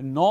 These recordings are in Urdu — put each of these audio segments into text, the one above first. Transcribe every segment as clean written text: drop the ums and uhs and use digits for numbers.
9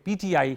PTI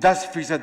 10%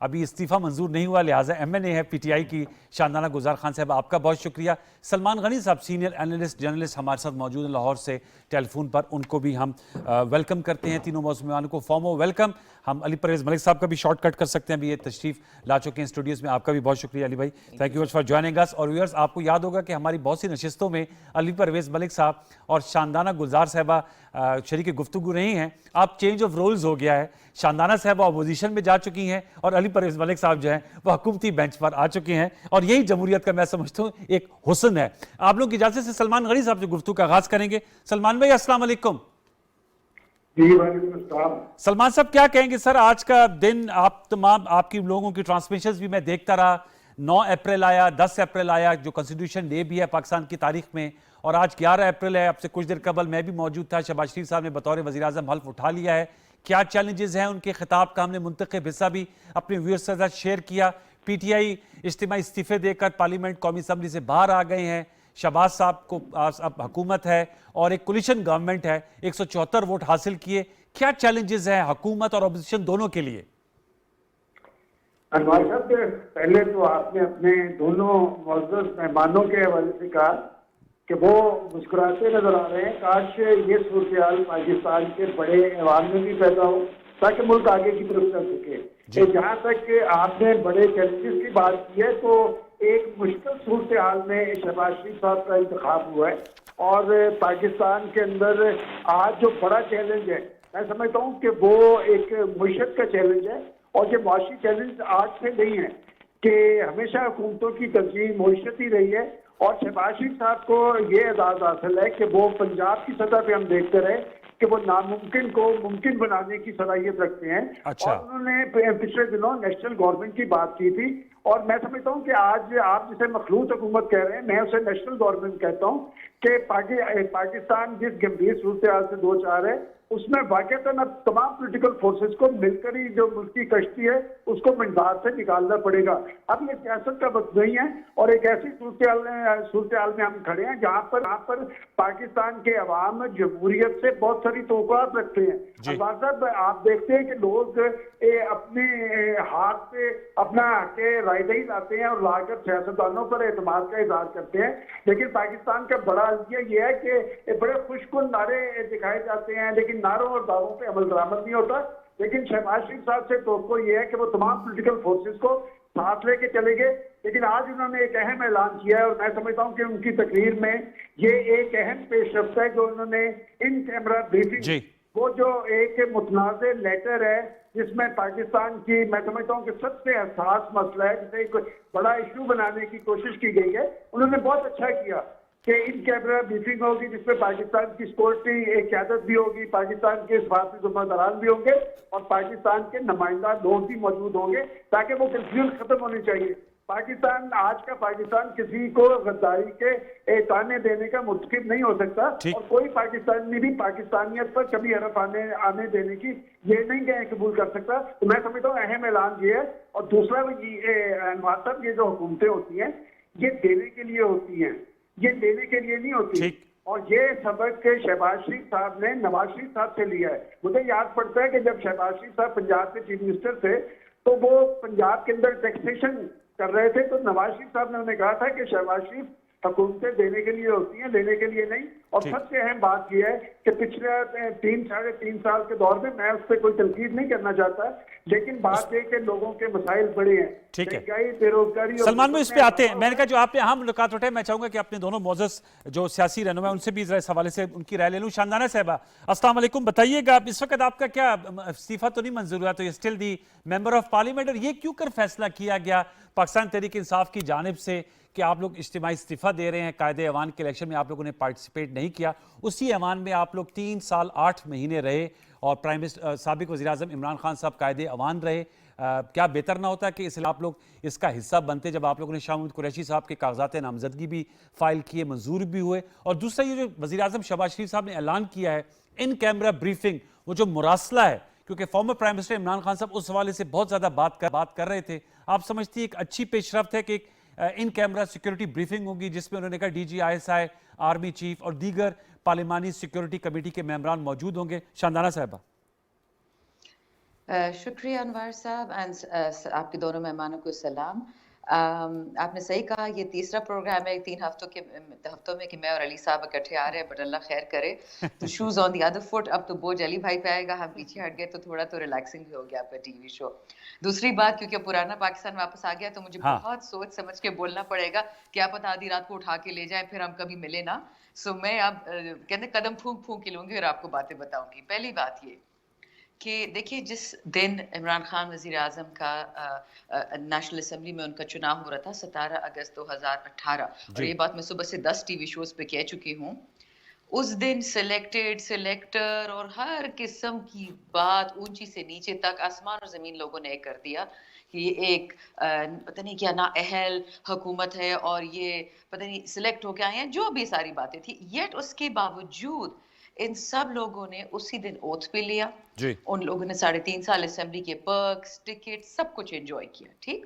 ابھی استعفیٰ منظور نہیں ہوا، لہٰذا MNA ہے PTI کی شاندانہ گلزار خان صاحب، آپ کا بہت شکریہ۔ سلمان غنی صاحب سینئر اینالسٹ جرنلسٹ ہمارے ساتھ موجود ہیں لاہور سے ٹیلی فون پر، ان کو بھی ہم ویلکم کرتے ہیں، تینوں موسم مہمانوں کو فارمو ویلکم۔ ہم علی پرویز ملک صاحب کا بھی شارٹ کٹ کر سکتے ہیں، ابھی یہ تشریف لا چکے ہیں اسٹوڈیوز میں، آپ کا بھی بہت شکریہ علی بھائی، thank you much for joining اس۔ اور ویورز، آپ کو یاد ہوگا کہ ہماری بہت سی نشستوں میں علی پرویز ملک صاحب اور شاندانہ گلزار صاحبہ شریک گفتگو رہی ہیں۔ آپ چینج آف رولز ہو گیا ہے، شاندانہ صاحبہ اپوزیشن میں جا چکی ہیں اور علی پرویز ملک صاحب جو ہیں وہ حکومتی بینچ پر آ چکے ہیں، اور یہی جمہوریت کا میں سمجھتا ہوں ایک حسن ہے۔ آپ لوگ کی اجازت سے سلمان غنی صاحب جو گفتگو کا آغاز کریں گے۔ سلمان بھائی السلام علیکم۔ جی وعلیکم السلام۔ سلمان صاحب کیا کہیں گے سر، آج کا دن آپ تمام آپ کی لوگوں کی ٹرانسمیشنز بھی میں دیکھتا رہا، 9 اپریل آیا، 10 اپریل آیا جو کنسٹیٹیوشن ڈے بھی ہے پاکستان کی تاریخ میں، اور آج 11 اپریل ہے۔ اب سے کچھ دیر قبل میں بھی موجود تھا، شہباز شریف صاحب نے بطور وزیراعظم حلف اٹھا لیا ہے۔ کیا چیلنجز ہیں ان کے خطاب کا، ہم نے منتخب حصہ بھی اپنے ویورز کے ساتھ شیئر کیا۔ PTI اجتماعی استعفے دے کر پارلیمنٹ قومی اسمبلی سے باہر آ گئے ہیں، شہباز صاحب کو اب حکومت ہے اور ایک کولیشن گورنمنٹ ہے، 174 ووٹ حاصل کیے۔ کیا چیلنجز ہیں حکومت اور اپوزیشن دونوں کے لیے؟ انوار صاحب، پہلے تو آپ نے اپنے دونوں معزز مہمانوں کے حوالے سے کہا کہ وہ مسکراتے نظر آ رہے ہیں، کاش یہ صورتحال پاکستان کے بڑے ایوان میں بھی پیدا ہو تاکہ ملک آگے کی طرف چل سکے۔ جہاں تک آپ نے بڑے چیلنجز کی بات کی ہے، تو ایک مشکل صورتحال میں شہباز شریف صاحب کا انتخاب ہوا ہے، اور پاکستان کے اندر آج جو بڑا چیلنج ہے، میں سمجھتا ہوں کہ وہ ایک معیشت کا چیلنج ہے، اور یہ معاشی چیلنج آج سے نہیں ہے کہ ہمیشہ حکومتوں کی ترجیح معیشت ہی رہی ہے، اور شہباز شریف صاحب کو یہ اعزاز حاصل ہے کہ وہ پنجاب کی سطح پہ ہم دیکھتے رہے کہ وہ ناممکن کو ممکن بنانے کی صلاحیت رکھتے ہیں۔ اچھا۔ اور انہوں نے پچھلے دنوں نیشنل گورنمنٹ کی بات کی تھی، اور میں سمجھتا ہوں کہ آج آپ جسے مخلوط حکومت کہہ رہے ہیں، میں اسے نیشنل گورنمنٹ کہتا ہوں کہ پاکستان جس گمبھیر صورتحال سے دو چار ہے، اس میں واقعتاً اب تمام پولیٹیکل فورسز کو مل کر ہی جو ملک کی کشتی ہے اس کو منظار سے نکالنا پڑے گا۔ اب یہ سیاست کا وقت نہیں ہے، اور ایک ایسی صورتحال میں ہم کھڑے ہیں جہاں پر پاکستان کے عوام جمہوریت سے بہت ساری توقعات رکھتے ہیں۔ انوار صاحب، آپ دیکھتے ہیں کہ لوگ اپنے ہاتھ پہ اپنا رائے دہی لاتے ہیں اور لا کر سیاستدانوں پر اعتماد کا اظہار کرتے ہیں، لیکن پاکستان کا بڑا المیہ یہ ہے کہ بڑے خوش کن نعرے دکھائے جاتے ہیں لیکن نعروں اور دعووں پہ عمل درآمد نہیں ہوتا۔ لیکن شہباز شریف صاحب سے توقع یہ ہے کہ وہ تمام پولیٹیکل فورسز کو ساتھ لے کے چلے گئے، لیکن آج انہوں نے ایک اہم اعلان کیا ہے، اور میں سمجھتا ہوں کہ ان کی تقریر میں یہ ایک اہم پیش رفت ہے جو انہوں نے ان کیمرہ بریفنگ، وہ جو ایک متنازع لیٹر ہے جس میں پاکستان کی، میں سمجھتا ہوں کہ سب سے حساس مسئلہ ہے جسے ایک بڑا ایشو بنانے کی کوشش کی گئی ہے، انہوں نے بہت اچھا کیا کہ ان کیمرہ بریفنگ ہوگی جس میں پاکستان کی سیکورٹی قیادت بھی ہوگی، پاکستان کے سفارتی ذمہ داران بھی ہوں گے، اور پاکستان کے نمائندہ لوگ بھی موجود ہوں گے تاکہ وہ کنفیوژن ختم ہونی چاہیے۔ پاکستان، آج کا پاکستان کسی کو غداری کے تانے دینے کا مرتکب نہیں ہو سکتا، اور کوئی پاکستانی بھی پاکستانیت پر کبھی حرف آنے دینے کی یہ نہیں قبول کر سکتا۔ تو میں سمجھتا ہوں اہم اعلان یہ ہے۔ اور دوسرا انوار صاحب، یہ جو حکومتیں ہوتی ہیں یہ دینے کے لیے ہوتی ہیں، یہ لینے کے لیے نہیں ہوتی، اور یہ سبق شہباز شریف صاحب نے نواز شریف صاحب سے لیا ہے۔ مجھے یاد پڑتا ہے کہ جب شہباز شریف صاحب پنجاب کے چیف منسٹر تھے تو وہ پنجاب کے اندر ٹیکسیشن کر رہے تھے، تو نواز شریف صاحب نے انہیں کہا تھا کہ شہباز شریف حکومتیں دینے کے لیے ہوتی ہیں، لینے کے لیے نہیں۔ اور سب سے اہم بات یہ ہے کہ پچھلے 3-3.5 سال کے دور میں اس پہ کوئی تنقید نہیں کرنا چاہتا، لیکن بات یہ کہ لوگوں کے مسائل بڑے ہیں، مہنگائی، بے روزگاری۔ سلمان میں اس پہ آتے ہیں، میں نے کہا جو آپ نے اہم ملاقات اٹھائے، میں چاہوں گا کہ اپنے دونوں معزز جو سیاسی رہنما ان سے بھی اس حوالے سے ان کی رائے لے لوں۔ شاندانہ صاحبہ السلام علیکم، بتائیے گا اس وقت آپ کا کیا استعفیٰ تو نہیں منظور ہوا، تو یہ still the member of parliament, اور یہ کیوں کر فیصلہ کیا گیا پاکستان تحریک انصاف کی جانب سے کہ آپ لوگ اجتماعی استعفیٰ دے رہے ہیں؟ قائد ایوان کے الیکشن میں آپ لوگوں نے پارٹیسپیٹ نہیں کیا، اسی ایوان میں آپ لوگ 3 سال 8 مہینے رہے، اور پرائم منسٹر سابق وزیر اعظم عمران خان صاحب قائد ایوان رہے۔ کیا بہتر نہ ہوتا کہ اس آپ لوگ اس کا حصہ بنتے جب آپ لوگوں نے شاہ محمود قریشی صاحب کے کاغذات نامزدگی بھی فائل کیے، منظور بھی ہوئے؟ اور دوسرا یہ جو وزیر اعظم شہباز شریف صاحب نے اعلان کیا ہے ان کیمرہ بریفنگ، وہ جو مراسلہ ہے، کیونکہ former prime minister Imran Khan صاحب اس حوالے سے بہت زیادہ بات کر رہے تھے، آپ سمجھتی ایک اچھی پیش رفت ہے کہ ایک ان کیمرہ سیکیورٹی بریفنگ ہوگی جس میں انہوں نے کہا DG ISI، آرمی چیف اور دیگر پارلیمانی سیکیورٹی کمیٹی کے ممبران موجود ہوں گے؟ شاندانہ صاحبہ۔ شکریہ انوار صاحب اینڈ آپ کے دونوں مہمانوں کو سلام. آپ نے صحیح کہا یہ تیسرا پروگرام ہے 3 ہفتوں میں کہ میں اور علی صاحب اکٹھے آ رہے ہیں, بٹ اللہ خیر کرے. تو shoes on the other foot, اب تو بوجھ علی بھائی پہ آئے گا, ہم پیچھے ہٹ گئے تو تھوڑا تو ریلیکسنگ بھی ہو گیا آپ کا ٹی وی شو. دوسری بات, کیونکہ پرانا پاکستان واپس آ گیا تو مجھے بہت سوچ سمجھ کے بولنا پڑے گا, کیا پتہ آدھی رات کو اٹھا کے لے جائیں پھر ہم کبھی ملے نا. سو میں اب کہتے قدم پھونک پھونک کے لوں گی اور آپ کو باتیں بتاؤں گی. پہلی بات یہ کہ دیکھیے, جس دن عمران خان وزیر اعظم کا نیشنل اسمبلی میں ان کا چناؤ ہو رہا تھا 17 اگست 2018, اور یہ بات میں صبح سے 10 ٹی وی شوز پہ کہہ چکی ہوں, اس دن سلیکٹر اور ہر قسم کی بات اونچی سے نیچے تک آسمان اور زمین لوگوں نے ایک کر دیا کہ یہ ایک پتہ نہیں کیا نااہل حکومت ہے اور یہ پتہ نہیں سلیکٹ ہو کے آئے ہیں, جو بھی ساری باتیں تھی. یٹ اس کے باوجود ان سب لوگوں نے اسی دن اوتھ پہ لیا. ان لوگوں نے 3.5 سال اسمبلی کے پرکس, ٹکٹ, سب کچھ انجوائے کیا. ٹھیک,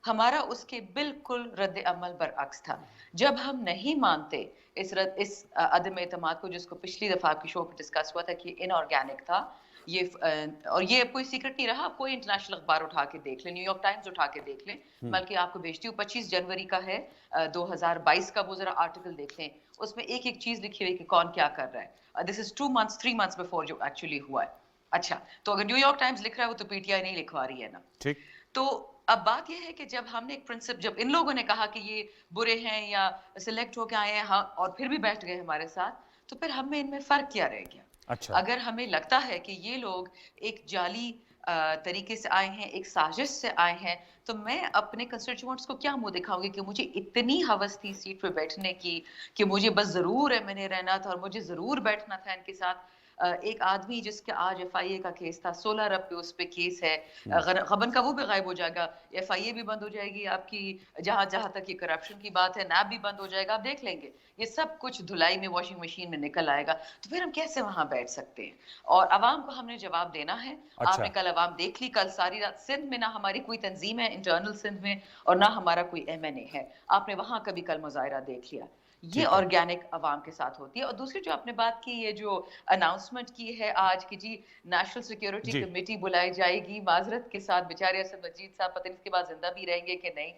ہمارا اس کے بالکل رد عمل برعکس تھا. جب ہم نہیں مانتے اس عدم اعتماد کو, جس کو پچھلی دفعہ آپ کی شو پہ ڈسکس ہوا تھا کہ ان آرگینک تھا یہ, اور یہ کوئی سیکرٹ نہیں رہا, کوئی انٹرنیشنل اخبار اٹھا کے دیکھ لیں, نیو یارک ٹائمز اٹھا کے دیکھ لیں, بلکہ آپ کو بھیجتی ہوں 25 جنوری کا ہے 2022 کا, وہ ذرا آرٹیکل دیکھ لیں, اس میں ایک ایک چیز لکھی ہوئی کہ کون کیا کر رہا ہے. دس از 3 months بفور جو ایکچولی ہوا ہے. اچھا, تو اگر نیو یارک ٹائمز لکھ رہا ہے وہ تو پی ٹی آئی نہیں لکھوا رہی ہے نا. ٹھیک, تو اب بات یہ ہے کہ جب ہم نے ایک پرنسپ, جب ان لوگوں نے کہا کہ یہ برے ہیں یا سلیکٹ ہو کے آئے ہیں ہاں, اور پھر بھی بیٹھ گئے ہمارے ساتھ, تو پھر ہم میں ان میں فرق کیا رہ گیا. اچھا, اگر ہمیں لگتا ہے کہ یہ لوگ ایک جعلی طریقے سے آئے ہیں, ایک سازش سے آئے ہیں, تو میں اپنے کنسٹیچوئنٹس کو کیا منہ دکھاؤں گی کہ مجھے اتنی ہوس تھی سیٹ پہ بیٹھنے کی کہ مجھے بس ضرور ایم این اے رہنا تھا اور مجھے ضرور بیٹھنا تھا ان کے ساتھ. ایک آدمی جس کے آج ایف آئی اے کا کیس تھا, 16 ارب پہ اس پہ کیس ہے, غبن کا وہ بھی غائب ہو جائے گا, ایف آئی اے بھی بند ہو جائے گی آپ کی, جہاں تک یہ کرپشن کی بات ہے نیب بھی بند ہو جائے گا, آپ دیکھ لیں گے یہ سب کچھ دھلائی میں واشنگ مشین میں نکل آئے گا. تو پھر ہم کیسے وہاں بیٹھ سکتے ہیں؟ اور عوام کو ہم نے جواب دینا ہے. آپ نے کل عوام دیکھ لی, کل ساری رات سندھ میں نہ ہماری کوئی تنظیم ہے انٹرنل سندھ میں, اور نہ ہمارا کوئی ایم این اے ہے. آپ نے وہاں کبھی کل مظاہرہ دیکھ لیا. یہ آرگینک عوام کے ساتھ ہوتی ہے. اور دوسری جو آپ نے بات کی, یہ جو اناؤنسمنٹ کی ہے آج کی, جی نیشنل سیکیورٹی کمیٹی بلائی جائے گی, معذرت کے ساتھ بیچارے اسد مجید صاحب پتہ نہیں اس کے بعد زندہ بھی رہیں گے کہ نہیں.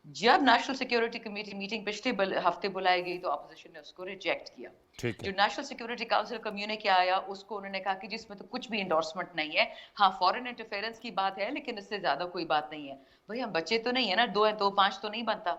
جب نیشنل سیکیورٹی کمیٹی میٹنگ پچھلے ہفتے بلائی گئی تو اپوزیشن نے اس کو ریجیکٹ کیا. جو نیشنل سیکیورٹی کاؤنسل کمیونیکے آیا اس کو انہوں نے کہا کہ جس میں تو کچھ بھی انڈورسمنٹ نہیں ہے, ہاں فورن انٹرفیئرنس کی بات ہے لیکن اس سے زیادہ کوئی بات نہیں ہے. بھئی ہم بچے تو نہیں ہے نا, 2 ہیں 2 5 تو نہیں بنتا.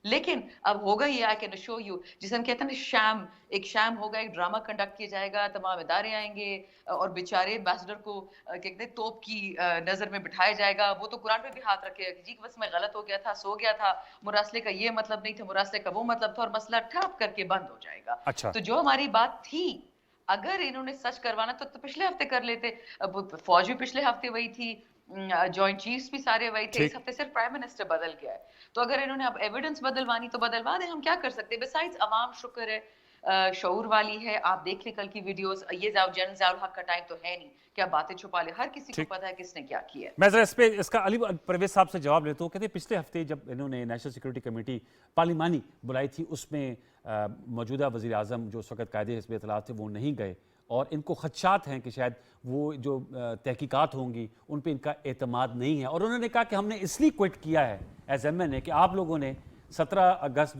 لیکن اب ہوگا یہ آئی کین شو یو, جسے ہم کہتے ہیں نا ایک شام ہوگا, ایک ڈرامہ کنڈکٹ کیا جائے گا, تمام ادارے آئیں گے اور بیچارے ایمبیسڈر کو کہتے ہیں توپ کی نظر میں بٹھایا جائے گا. وہ تو قرآن پہ بھی ہاتھ رکھے گا کہ جی بس میں غلط ہو گیا تھا, سو گیا تھا, مراسلے کا یہ مطلب نہیں تھا, مراسلے کا وہ مطلب تھا, اور مسئلہ ٹھپ کر کے بند ہو جائے گا. تو جو ہماری بات تھی, اگر انہوں نے سچ کروانا تو پچھلے ہفتے کر لیتے. فوج بھی پچھلے ہفتے وہی تھی, جوائنٹ چیفز بھی سارے وہی تھے, اس ہفتے صرف پرائم منسٹر بدل گیا ہے. تو اگر انہوں نے اب ایویڈنس بدلوانی تو بدلوا دیں, ہم کیا کر سکتے ہیں. بسائڈز عوام شکر ہے شعور والی ہے, آپ دیکھ لیں کل کی ویڈیوز. یہ جنرل ضیاء الحق کا ٹائم تو ہے نہیں کہ آپ باتیں چھپا لیں, ہر کسی کو پتا ہے کس نے کیا کیا ہے. میں ذرا اس کا علی پرویز صاحب سے جواب لیتا ہوں. کہتے ہیں پچھلے ہفتے جب انہوں نے نیشنل سیکورٹی کمیٹی پارلیمانی بلائی تھی, اس میں موجودہ وزیر اعظم جو اس وقت قائد حزب اطلاعات تھے وہ نہیں گئے, اور ان کو خدشات ہیں کہ شاید وہ جو تحقیقات ہوں گی ان پہ ان کا اعتماد نہیں ہے. اور انہوں نے کہا کہ ہم نے اس لیے کوئٹ کیا ہے ایز ایم این اے کہ آپ لوگوں نے 17 اگست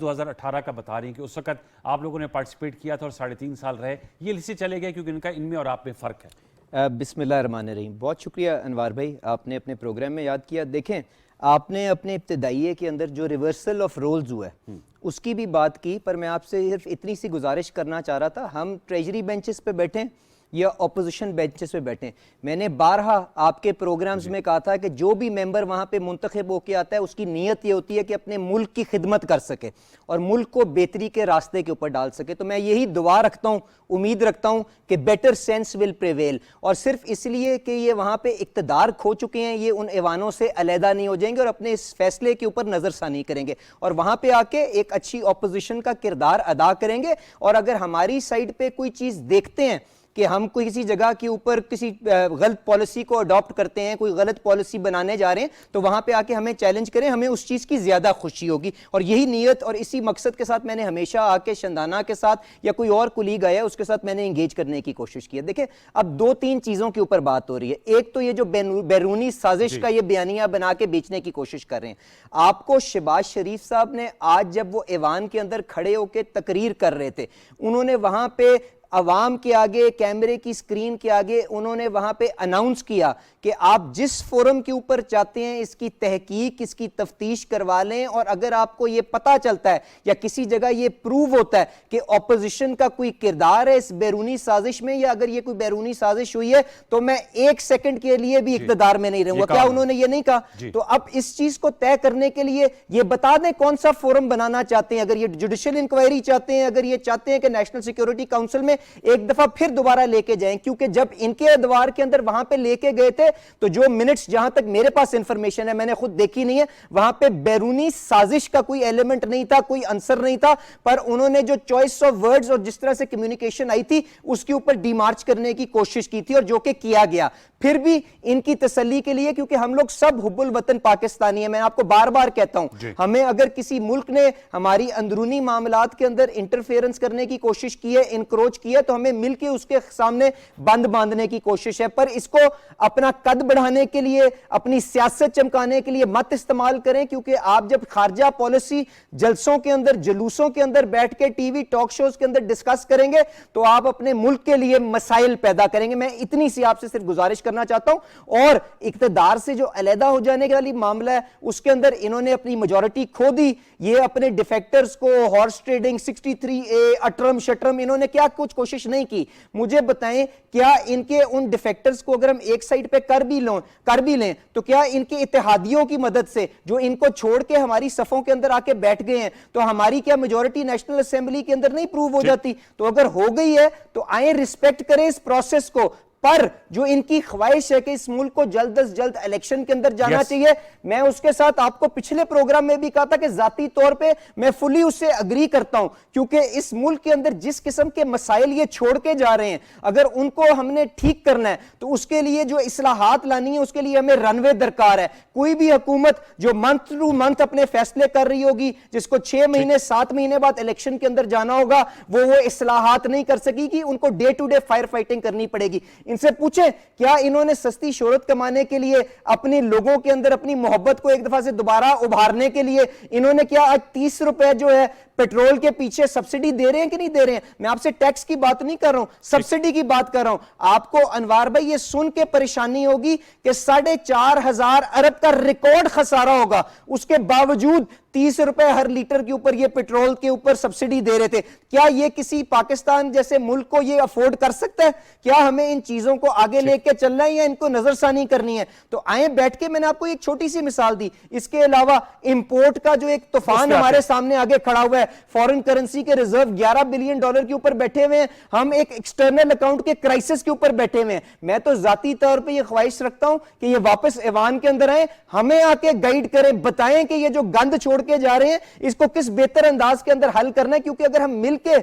2018 کا بتا رہی ہیں کہ اس وقت آپ لوگوں نے پارٹیسپیٹ کیا تھا اور 3.5 سال رہے, یہ لسے چلے گئے کیونکہ ان کا ان میں اور آپ میں فرق ہے. بسم اللہ الرحمن الرحیم. بہت شکریہ انوار بھائی, آپ نے اپنے پروگرام میں یاد کیا. دیکھیں, آپ نے اپنے ابتدائیے کے اندر جو ریورسل آف رولز ہوا ہے اس کی بھی بات کی, پر میں آپ سے صرف اتنی سی گزارش کرنا چاہ رہا تھا, ہم ٹریجری بینچز پہ بیٹھیں یا اپوزیشن بینچز پہ بیٹھیں, میں نے بارہا آپ کے پروگرامز میں کہا تھا کہ جو بھی ممبر وہاں پہ منتخب ہو کے آتا ہے اس کی نیت یہ ہوتی ہے کہ اپنے ملک کی خدمت کر سکے اور ملک کو بہتری کے راستے کے اوپر ڈال سکے. تو میں یہی دعا رکھتا ہوں, امید رکھتا ہوں کہ بیٹر سینس ول پریویل, اور صرف اس لیے کہ یہ وہاں پہ اقتدار کھو چکے ہیں یہ ان ایوانوں سے علیحدہ نہیں ہو جائیں گے اور اپنے اس فیصلے کے اوپر نظر ثانی کریں گے اور وہاں پہ آ کے ایک اچھی اپوزیشن کا کردار ادا کریں گے. اور اگر ہماری سائڈ پہ کوئی چیز دیکھتے ہیں کہ ہم کوئی کسی جگہ کے اوپر کسی غلط پالیسی کو اڈاپٹ کرتے ہیں, کوئی غلط پالیسی بنانے جا رہے ہیں, تو وہاں پہ آ کے ہمیں چیلنج کریں, ہمیں اس چیز کی زیادہ خوشی ہوگی. اور یہی نیت اور اسی مقصد کے ساتھ میں نے ہمیشہ آ کے شندانہ کے ساتھ یا کوئی اور کلیگ آیا اس کے ساتھ میں نے انگیج کرنے کی کوشش کی ہے. دیکھیں اب 2-3 چیزوں کے اوپر بات ہو رہی ہے. ایک تو یہ جو بیرونی سازش کا یہ بیانیہ بنا کے بیچنے کی کوشش کر رہے ہیں. آپ کو شہباز شریف صاحب نے آج جب وہ ایوان کے اندر کھڑے ہو کے تقریر کر رہے تھے, انہوں نے وہاں پہ عوام کے آگے, کیمرے کی سکرین کے آگے انہوں نے وہاں پہ اناؤنس کیا کہ آپ جس فورم کے اوپر چاہتے ہیں اس کی تحقیق, اس کی تفتیش کروا لیں, اور اگر آپ کو یہ پتا چلتا ہے یا کسی جگہ یہ پروو ہوتا ہے کہ اپوزیشن کا کوئی کردار ہے اس بیرونی سازش میں, یا اگر یہ کوئی بیرونی سازش ہوئی ہے تو میں 1 سیکنڈ کے لیے بھی اقتدار میں نہیں رہوں گا. کیا انہوں نے یہ نہیں کہا؟ تو اب اس چیز کو طے کرنے کے لیے یہ بتا دیں کون سا فورم بنانا چاہتے ہیں. اگر یہ جوڈیشل انکوائری چاہتے ہیں, اگر یہ چاہتے ہیں کہ نیشنل سیکیورٹی کاؤنسل میں ایک دفعہ پھر دوبارہ لے کے جائیں, کیونکہ جب ان کے ادوار کے اندر وہاں پہ لے کے گئے تھے تو جو منٹس جہاں تک میرے پاس انفارمیشن ہے, میں نے خود دیکھی نہیں ہے, وہاں پہ بیرونی سازش کا کوئی ایلیمنٹ نہیں تھا, کوئی عنصر نہیں تھا, پر انہوں نے جو چوائس آف ورڈز اور جس طرح سے کمیونیکیشن آئی تھی اس کے اوپر ڈی مارچ کرنے کی کوشش کی تھی, اور جو کہ کیا گیا. پھر بھی ان کی تسلی کے لیے, کیونکہ ہم لوگ سب حب الوطن پاکستانی ہیں, میں آپ کو بار بار کہتا ہوں, ہمیں اگر کسی ملک نے ہماری اندرونی معاملات کے اندر انٹرفیئرنس کرنے کی کوشش کی ہے, انکروچ کی ہے, تو ہمیں مل کے اس کے سامنے بند باندھنے کی کوشش ہے. پر اس کو اپنا قد بڑھانے کے لیے, اپنی سیاست چمکانے کے لیے مت استعمال کریں, کیونکہ آپ جب خارجہ پالیسی جلسوں کے اندر, جلوسوں کے اندر بیٹھ کے ٹی وی ٹاک شوز کے اندر ڈسکس کریں گے تو آپ اپنے ملک کے لیے مسائل پیدا کریں گے. میں اتنی سی آپ سے صرف گزارش کرنا چاہتا ہوں. اور اقتدار سے جو علیحدہ ہو جانے کا معاملہ ہے اس کے اندر انہوں نے اپنی میجورٹی کھو دی. یہ اپنے ڈیفیکٹرز کو, ہارس ٹریڈنگ, 63A, اٹرم شٹرم, انہوں نے کیا کچھ کوشش نہیں کی. مجھے بتائیں کیا ان کے ان ڈیفیکٹرز کو اگر ہم ایک سائڈ پہ کر بھی لیں تو کیا ان کے اتحادیوں کی مدد سے جو ان کو چھوڑ کے ہماری صفوں کے اندر آ کے بیٹھ گئے ہیں, تو ہماری کیا میجورٹی نیشنل اسمبلی کے اندر نہیں پروو ہو جاتی؟ تو اگر ہو گئی ہے تو آئیں ریسپیکٹ کریں اس پروسیس کو. پر جو ان کی خواہش ہے کہ اس ملک کو جلد از جلد الیکشن کے اندر جانا چاہیے, میں اس کے ساتھ آپ کو پچھلے پروگرام میں بھی کہا تھا کہ ذاتی طور پہ میں فلی اس سے اگری کرتا ہوں, کیونکہ اس ملک کے اندر جس قسم کے مسائل یہ چھوڑ کے جا رہے ہیں, اگر ان کو ہم نے ٹھیک کرنا ہے تو اس کے لیے جو اصلاحات لانی ہے اس کے لیے ہمیں رن وے درکار ہے. کوئی بھی حکومت جو منتھ ٹو منتھ اپنے فیصلے کر رہی ہوگی, جس کو 6 مہینے 7 مہینے بعد الیکشن کے اندر جانا ہوگا, وہ اصلاحات نہیں کر سکے گی, ان کو day to day fire fighting کرنی پڑے گی. ان سے پوچھیں کیا انہوں نے سستی شہرت کمانے کے لیے, اپنے لوگوں کے اندر اپنی محبت کو ایک دفعہ سے دوبارہ ابھارنے کے لیے, انہوں نے کیا آج 30 روپے جو ہے پیٹرول کے پیچھے سبسڈی دے رہے ہیں کہ نہیں دے رہے ہیں؟ میں آپ سے ٹیکس کی بات نہیں کر رہا ہوں, سبسڈی کی بات کر رہا ہوں. آپ کو انوار بھائی یہ سن کے پریشانی ہوگی کہ 4,500 ارب کا ریکارڈ خسارہ ہوگا, اس کے باوجود 30 روپے ہر لیٹر کے اوپر یہ پیٹرول کے اوپر سبسڈی دے رہے تھے. کیا یہ کسی پاکستان جیسے ملک کو یہ افورڈ کر سکتا ہے؟ کیا ہمیں ان چیزوں کو آگے لے کے چلنا ہے یا ان کو نظر ثانی کرنی ہے؟ تو آئیں بیٹھ کے, میں نے آپ کو ایک چھوٹی سی مثال دی. اس کے علاوہ امپورٹ کا جو ایک طوفان ہمارے سامنے آگے کھڑا ہوا ہے, فورن کرنسی کے ریزرو $11 بلین کے اوپر بیٹھے ہوئے ہیں, ہم ایک ایکسٹرنل اکاؤنٹ کے کرائسس کے اوپر بیٹھے ہوئے ہیں. میں تو ذاتی طور پہ یہ خواہش رکھتا ہوں کہ یہ واپس ایوان کے اندر آئیں, ہمیں آ کے گائیڈ کریں, بتائیں کہ یہ جو گند چھوڑ کے جا رہے ہیں اس کو کس بہتر انداز کے اندر حل کرنا ہے. کیونکہ اگر ہم مل کے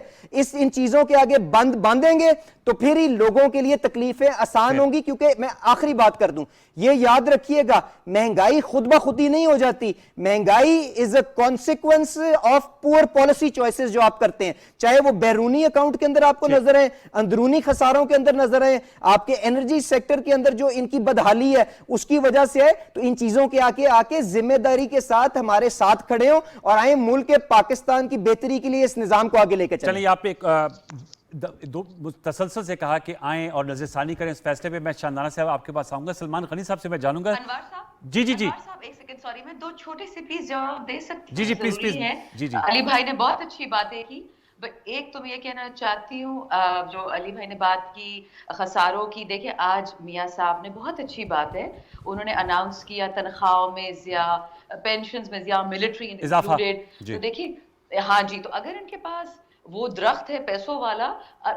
ان چیزوں کے آگے باندھیں گے تو پھر ہی لوگوں کے لیے تکلیفیں آسان ہوں گی. کیونکہ میں آخری بات کر دوں, یہ یاد رکھیے گا, مہنگائی خود بخود ہی نہیں ہو جاتی. مہنگائی is a consequence of poor policy choices جو آپ کرتے ہیں, چاہے وہ بیرونی اکاؤنٹ کے اندر آپ کو نظر آئے, اندرونی خساروں کے اندر نظر آئے, آپ کے انرجی سیکٹر کے اندر جو ان کی بدحالی ہے اس کی وجہ سے ہے. تو ان چیزوں کے آ کے ذمہ داری کے ساتھ ہمارے ساتھ کھڑے ہوں اور آئیں ملک پاکستان کی بہتری کے لیے اس نظام کو آگے لے کے چلیں. چلیے, آپ ایک تسلسل سے کہا کہ آئیں اور نظر ثانی کریں اس فیصلے پہ. میں شاندانہ صاحب آپ کے پاس آؤں گا, سلمان غنی صاحب سے میں جانوں گا. انوار صاحب, جی انوار صاحب ایک سیکنڈ, سوری, میں 2 چھوٹے سے پلیز جواب دے سکتی ہوں؟ جی پلیز پلیز. جی علی بھائی نے بہت اچھی باتیں کی, ایک تو میں یہ کہنا چاہتی ہوں, جو علی بھائی نے بات کی خساروں کی, دیکھیں آج میاں صاحب نے بہت اچھی بات ہے, انہوں نے اناؤنس کیا تنخواہوں میں ضیاء, پینشنز میں ضیاء, ملٹری انکلوڈیڈ. تو دیکھیں, ہاں جی, تو اگر ان کے پاس وہ درخت ہے پیسوں والا.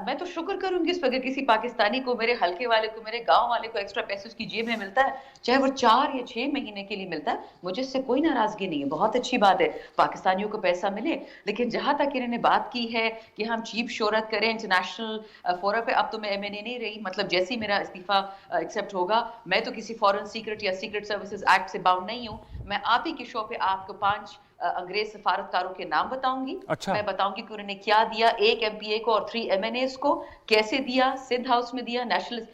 میں تو شکر کروں گی اس پہ اگر کسی پاکستانی کو, میرے حلقے والے کو, میرے گاؤں والے کو ایکسٹرا پیسے اس کی جیب میں ملتا ہے, چاہے وہ 4 یا 6 مہینے کے لیے ملتا ہے, مجھے اس سے کوئی ناراضگی نہیں ہے. بہت اچھی بات ہے پاکستانیوں کو پیسہ ملے. لیکن جہاں تک انہوں نے بات کی ہے کہ ہم چیپ شہرت کریں انٹرنیشنل فورم پہ, اب تو میں ایم این اے نہیں رہی, مطلب جیسے ہی میرا استعفیٰ ایکسیپٹ ہوگا, میں تو کسی فورن سیکرٹ یا سیکرٹ سروسز ایکٹ سے باؤنڈ نہیں ہوں. میں آپ ہی کے شو پہ آپ کو 5 انگریز سفارتکاروں کے نام بتاؤں گی. میں بتاؤں گی کہ انہوں نے کیا دیا 1 MPA کو اور 3 MNAs کو, کیسے دیا, سندھ ہاؤس میں دیا, نیشنل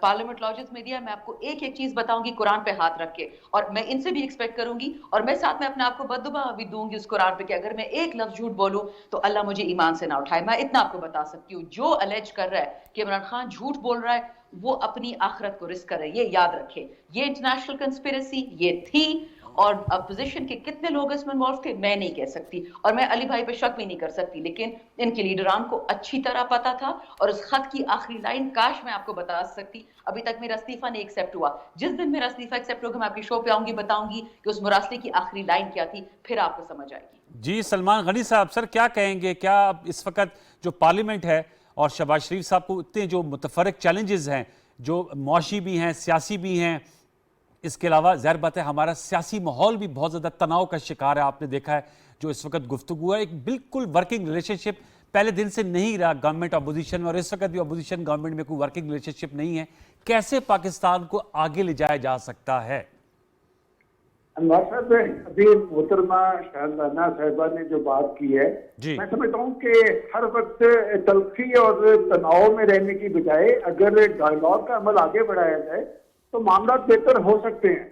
پارلیمنٹ لاجز میں دیا. میں آپ کو ایک چیز بتاؤں گی قرآن پہ ہاتھ رکھ کے, اور میں ان سے بھی ایکسپیکٹ کروں گی, اور میں ساتھ میں اپنے آپ کو بددعا بھی دوں گی اس قرآن پہ کہ اگر میں ایک لفظ جھوٹ بولوں تو اللہ مجھے ایمان سے نہ اٹھائے. میں اتنا آپ کو بتا سکتی ہوں, جو الیج کر رہا ہے کہ عمران خان جھوٹ بول رہا ہے وہ اپنی آخرت کو رسک کر رہے. یہ یاد رکھے, یہ انٹرنیشنل کنسپیریسی یہ تھی, اور اپوزیشن کے کتنے لوگ اس میں انوالو تھے میں نہیں کہہ سکتی, اور میں علی بھائی پہ شک بھی نہیں کر سکتی, لیکن ان کے لیڈران کو اچھی طرح پتا تھا. اور اس خط کی آخری لائن کاش میں آپ کو بتا سکتی, ابھی تک میرا استعفیٰ نہیں ایکسیپٹ ہوا. جس دن میرا استعفیٰ ایکسیپٹ ہوگا میں آپ کے شو پہ آؤں گی, بتاؤں گی کہ اس مراسلے کی آخری لائن کیا تھی, پھر آپ کو سمجھ آئے گی. جی سلمان غنی صاحب, سر کیا کہیں گے, کیا اس وقت جو پارلیمنٹ ہے اور شہباز شریف صاحب کو اتنے جو متفرق چیلنجز ہیں, جو معاشی بھی ہیں, سیاسی بھی ہیں, اس کے علاوہ ظاہر بات ہے ہمارا سیاسی ماحول بھی بہت زیادہ تناؤ کا شکار ہے. آپ نے دیکھا ہے جو اس وقت گفتگو ہے, ایک بالکل ورکنگ ریلیشن شپ پہلے دن سے نہیں رہا گورنمنٹ اپوزیشن میں, اور اس وقت بھی اپوزیشن گورنمنٹ میں کوئی ورکنگ ریلیشن شپ نہیں ہے. کیسے پاکستان کو آگے لے جایا جا سکتا ہے؟ انوار صاحب, ابھی محترمہ شاہزانہ صاحبہ نے جو بات کی ہے, میں سمجھتا ہوں کہ ہر وقت تلخی اور تناؤ میں رہنے کی بجائے اگر ڈائیلاگ کا عمل آگے بڑھایا جائے تو معاملات بہتر ہو سکتے ہیں.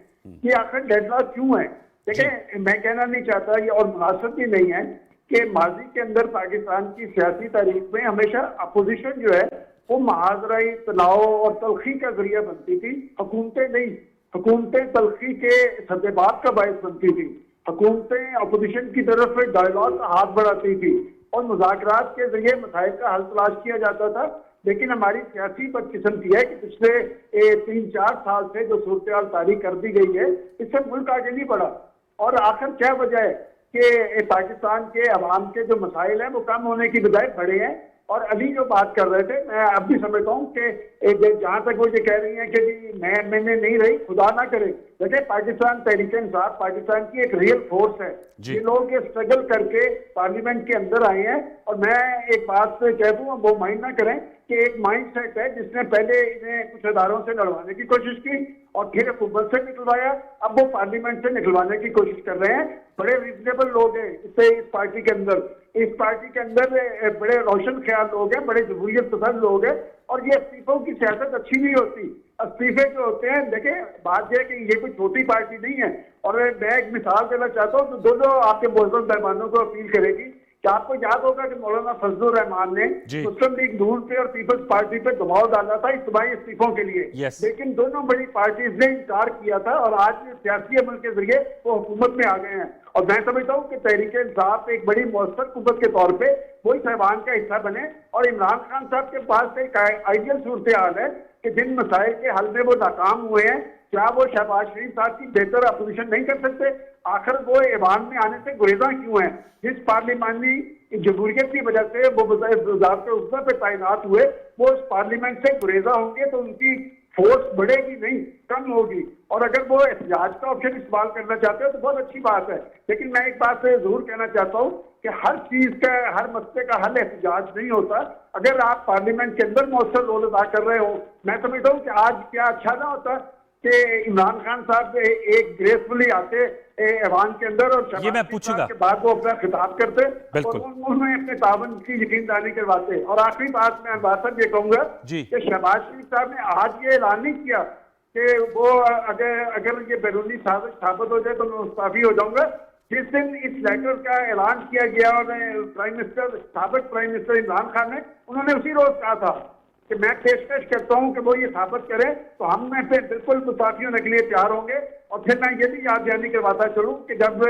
یہ آخر ڈیڈ لاک کیوں ہے؟ دیکھیں, میں کہنا نہیں چاہتا یہ, اور مناسب بھی نہیں ہے کہ ماضی کے اندر پاکستان کی سیاسی تاریخ میں ہمیشہ اپوزیشن جو ہے وہ محاذرائی تناؤ اور تلخی کا ذریعہ بنتی تھی, حکومتیں نہیں. حکومتیں تلخی کے سدبات کا باعث بنتی تھی. حکومتیں اپوزیشن کی طرف ڈائیلاگ کا ہاتھ بڑھاتی تھی اور مذاکرات کے ذریعے مسائل کا حل تلاش کیا جاتا تھا. لیکن ہماری سیاسی بدقسمتی ہے کہ پچھلے 3-4 سال سے جو صورتحال طاری کر دی گئی ہے, اس سے ملک آگے نہیں بڑھا. اور آخر کیا وجہ ہے کہ پاکستان کے عوام کے جو مسائل ہیں وہ کم ہونے کی بجائے بڑھے ہیں. اور ابھی جو بات کر رہے تھے, میں اب بھی سمجھتا ہوں کہ جہاں تک وہ یہ کہہ رہی ہیں کہ میں نہیں رہی, خدا نہ کرے. دیکھیں, پاکستان تحریک انصاف پاکستان کی ایک ریئل فورس ہے. یہ لوگ یہ اسٹرگل کر کے پارلیمنٹ کے اندر آئے ہیں, اور میں ایک بات کہہ دوں, وہ مائنڈ نہ کریں کہ ایک مائنڈ سیٹ ہے جس نے پہلے انہیں کچھ اداروں سے لڑوانے کی کوشش کی اور پھر حکومت سے نکلوایا, اب وہ پارلیمنٹ سے نکلوانے کی کوشش کر رہے ہیں. بڑے ریزنیبل لوگ ہیں اس پارٹی کے اندر بڑے روشن خیال لوگ ہیں, بڑے جمہوریت پسند لوگ ہیں, اور یہ استعفوں کی سیاست اچھی نہیں ہوتی. استعفے جو ہوتے ہیں, دیکھیں بات یہ ہے کہ یہ کوئی چھوٹی پارٹی نہیں ہے. اور میں ایک مثال دینا چاہتا ہوں, تو دونوں آپ کے معزز مہمانوں کو اپیل کرے گی کہ آپ کو یاد ہوگا کہ مولانا فضل الرحمان نے مسلم لیگ نون پہ اور پیپلز پارٹی پہ دباؤ ڈالا تھا اجتماعی استعفوں کے لیے, لیکن دونوں بڑی پارٹیز نے انکار کیا تھا, اور آج سیاسی عمل کے ذریعے وہ حکومت میں آ گئے ہیں. اور میں سمجھتا ہوں کہ تحریک انصاف ایک بڑی مؤثر قوت کے طور پہ وہی صاحبان کا حصہ بنے, اور عمران خان صاحب کے پاس ایک آئیڈیل صورتحال ہے کہ جن مسائل کے حل میں وہ ناکام ہوئے ہیں, کیا وہ شہباز شریف صاحب کی بہتر اپوزیشن نہیں کر سکتے؟ آخر وہ ایوان میں آنے سے گریزاں کیوں ہیں؟ جس پارلیمانی جمہوریت کی وجہ سے وہ وزارت عظمیٰ پہ تعینات ہوئے, وہ اس پارلیمنٹ سے گریزاں ہوں گے تو ان کی فورس بڑھے گی نہیں, کم ہوگی. اور اگر وہ احتجاج کا آپشن استعمال کرنا چاہتے ہیں تو بہت اچھی بات ہے. لیکن میں ایک بات سے ضرور کہنا چاہتا ہوں کہ ہر چیز کا, ہر مسئلے کا حل احتجاج نہیں ہوتا. اگر آپ پارلیمنٹ کے اندر مؤثر رول ادا کر رہے ہو, میں سمجھتا ہوں کہ آج کیا اچھا نہ ہوتا کہ عمران خان صاحب ایک گریسفلی آتے ایوان کے اندر, اور شہباز کے بعد وہ اپنا خطاب کرتے اور انہیں اپنے تعاون کی یقین دہانی کرواتے. اور آخری بات میں انوار صاحب یہ کہوں گا کہ شہباز شریف صاحب نے آج یہ اعلان نہیں کیا کہ وہ اگر یہ بیرونی سازش ثابت ہو جائے تو میں مستعفی ہو جاؤں گا. جس دن اس لیٹر کا اعلان کیا گیا اور سابق پرائم منسٹر عمران خان نے, انہوں نے اسی روز کہا تھا کہ میں پیشکش کرتا ہوں کہ وہ یہ ثابت کرے تو ہم میں پھر بالکل مستعفی ہونے کے لیے تیار ہوں گے. اور پھر میں یہ بھی یاد دہانی کرواتا چلوں کہ جب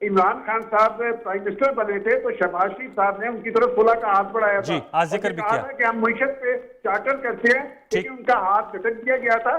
عمران خان صاحب پرائم منسٹر بنے تھے تو شہباز شریف صاحب نے ان کی طرف صلح کا ہاتھ بڑھایا تھا, ذکر بھی کیا کہ ہم معیشت پہ چارٹر کرتے ہیں, لیکن ان کا ہاتھ جھٹک دیا گیا تھا.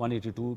182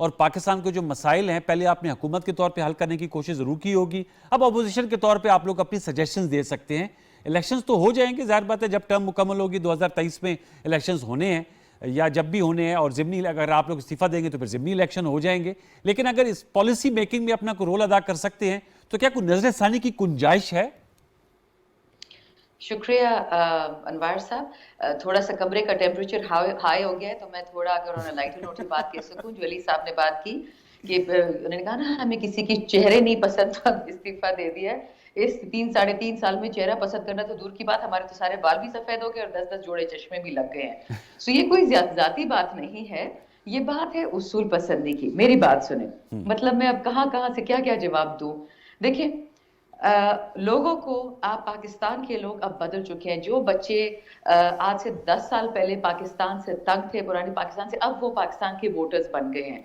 اور پاکستان کے جو مسائل ہیں پہلے آپ نے حکومت کے طور پہ حل کرنے کی کوشش ضرور کی ہوگی, اب اپوزیشن کے طور پہ آپ لوگ اپنی سجیشنز دے سکتے ہیں. الیکشنز تو ہو جائیں گے, ظاہر بات ہے جب ٹرم مکمل ہوگی 2023 میں الیکشنز ہونے ہیں یا جب بھی ہونے ہیں, اور ضمنی اگر آپ لوگ استعفیٰ دیں گے تو پھر ضمنی الیکشن ہو جائیں گے. لیکن اگر اس پالیسی میکنگ میں اپنا کوئی رول ادا کر سکتے ہیں تو کیا کوئی نظر ثانی کی گنجائش ہے؟ شکریہ انوار صاحب. تھوڑا سا کمرے کا ٹیمپریچر ہائی ہو گیا ہے تو میں تھوڑا اگر انہوں نے لائٹ نوٹی بات کہہ سکوں, جو علی صاحب نے بات کی کہ انہوں نے کہا نا ہمیں کسی کی چہرے نہیں پسند تو استعفیٰ دے دیا ہے. اس 3-3.5 سال میں چہرہ پسند کرنا تو دور کی بات, ہمارے تو سارے بال بھی سفید ہو گئے اور 10 جوڑے چشمے بھی لگ گئے ہیں. سو یہ کوئی ذاتی بات نہیں ہے, یہ بات ہے اصول پسندی کی. میری بات سنیں, مطلب میں اب کہاں سے کیا جواب دوں. دیکھیں لوگوں کو, آپ پاکستان کے لوگ اب بدل چکے ہیں. جو بچے آج سے 10 سال پہلے پاکستان سے تنگ تھے, پرانے پاکستان سے, اب وہ پاکستان کے ووٹرز بن گئے ہیں.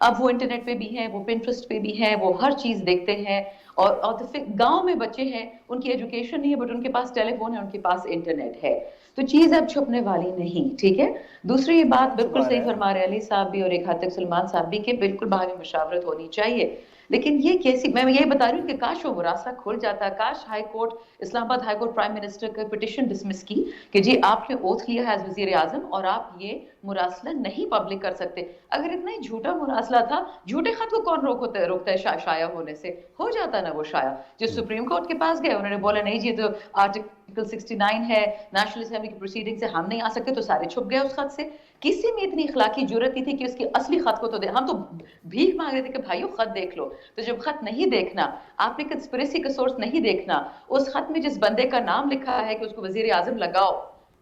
اب وہ انٹرنیٹ پہ بھی ہیں, وہ پنٹرسٹ پہ بھی ہیں, وہ ہر چیز دیکھتے ہیں. اور گاؤں میں بچے ہیں, ان کی ایجوکیشن نہیں ہے بٹ ان کے پاس ٹیلی فون ہے, ان کے پاس انٹرنیٹ ہے. تو چیز اب چھپنے والی نہیں, ٹھیک ہے. دوسری یہ بات بالکل صحیح فرما رہے علی صاحب بھی اور ایک حد تک سلمان صاحب بھی کہ بالکل باہمی مشاورت ہونی چاہیے. لیکن یہ کیسی, میں یہ بتا رہی ہوں کہ کاش وہ مراسلہ کھل جاتا, کاش ہائی کورٹ, اسلام آباد ہائی کورٹ پرائم منسٹر کا پٹیشن ڈسمس کی کہ جی آپ نے اوتھ لیا ہے ایز وزیر اعظم اور آپ یہ مراسلہ نہیں پبلک کر سکتے. اگر اتنا ہی جھوٹا مراسلہ تھا, جھوٹے خط کو کون روکتا ہے شائع ہونے سے؟ ہو جاتا نا وہ شائع. جو سپریم کورٹ کے پاس گئے انہوں نے بولا نہیں جی تو آرٹیکل 69 ہے, نیشنل اسمبلی کی پروسیڈنگ سے ہم نہیں آ سکتے, تو سارے چھپ گئے اس خط سے. کسی میں اتنی اخلاقی جرت نہیں تھی کہ اس کی اصلی خط کو تو ہم تو بھیک مانگ رہے تھے کہ بھائیو خط دیکھ لو. تو جب خط نہیں دیکھنا, آپ نے کنسپریسی کا سورس نہیں دیکھنا, اس خط میں جس بندے کا نام لکھا ہے کہ اس کو وزیر اعظم لگاؤ,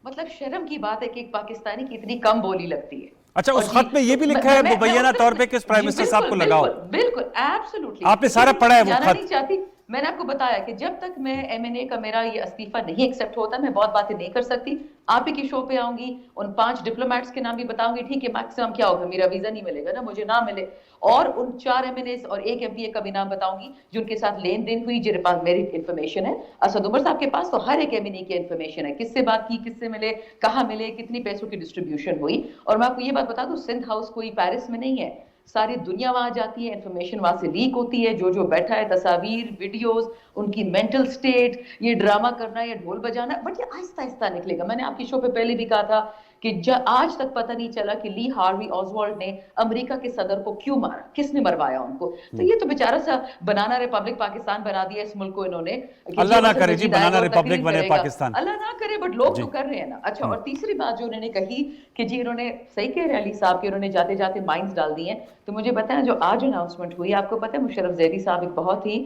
مطلب شرم کی بات ہے کہ ایک پاکستانی کی اتنی کم بولی لگتی ہے. اچھا, اس خط میں یہ بھی لکھا ہے مبینہ طور پہ کہ اس پرائم منسٹر صاحب کو لگاؤ. بالکل ایبسولوٹلی. آپ نے سارا پڑھا ہے وہ خط؟ نہیں چاہتی, میں نے آپ کو بتایا کہ جب تک میں ایم این اے کا میرا یہ استعفیٰ نہیں ایکسیپٹ ہوتا میں بہت باتیں نہیں کر سکتی. آپ ہی کی شو پہ آؤں گی, ان 5 ڈپلومیٹس کے نام بھی بتاؤں گی, ٹھیک ہے میکسیمم کیا ہوگا, میرا ویزا نہیں ملے گا نا, مجھے نہ ملے, اور ان 4 ایم این ایز اور 1 ایم پی اے کا بھی نام بتاؤں گی جن کے ساتھ لین دین ہوئی, جن کے پاس میری انفارمیشن ہے. اسد عمر صاحب کے پاس تو ہر ایک ایم این اے کی انفارمیشن ہے, کس سے بات کی, کس سے ملے, کہاں ملے, کتنی پیسوں کی ڈسٹریبیوشن ہوئی. اور میں آپ کو یہ بات بتا دوں, سندھ ہاؤس کوئی پیرس میں نہیں ہے, ساری دنیا وہاں جاتی ہے, انفارمیشن وہاں سے لیک ہوتی ہے, جو بیٹھا ہے, تصاویر, ویڈیوز, ان کی مینٹل سٹیٹ, یہ ڈرامہ کرنا یا ڈھول بجانا, بٹ یہ آہستہ آہستہ نکلے گا. میں نے آپ کی شو پہ پہلے بھی کہا تھا کہ آج تک پتہ نہیں چلا کہ لی ہاروی آزوالڈ نے امریکہ کے صدر کو کیوں مارا, کس نے مروایا ان کو. تو یہ تو بیچارہ سا بنانا ریپبلک پاکستان بنا دیا اس ملک کو انہوں نے. اللہ نہ کرے جی بنانا ریپبلک بنے پاکستان, اللہ نہ کرے, بٹ لوگ تو کر رہے ہیں نا. اچھا, اور تیسری بات جو انہوں نے کہی کہ جی انہوں نے صحیح کہہ رہے علی صاحب کہ انہوں نے جاتے جاتے مائنز ڈال دی ہیں. تو مجھے بتائیں جو آج اناؤنسمنٹ ہوئی, آپ کو پتہ ہے مشرف زیدی صاحب ایک بہت ہی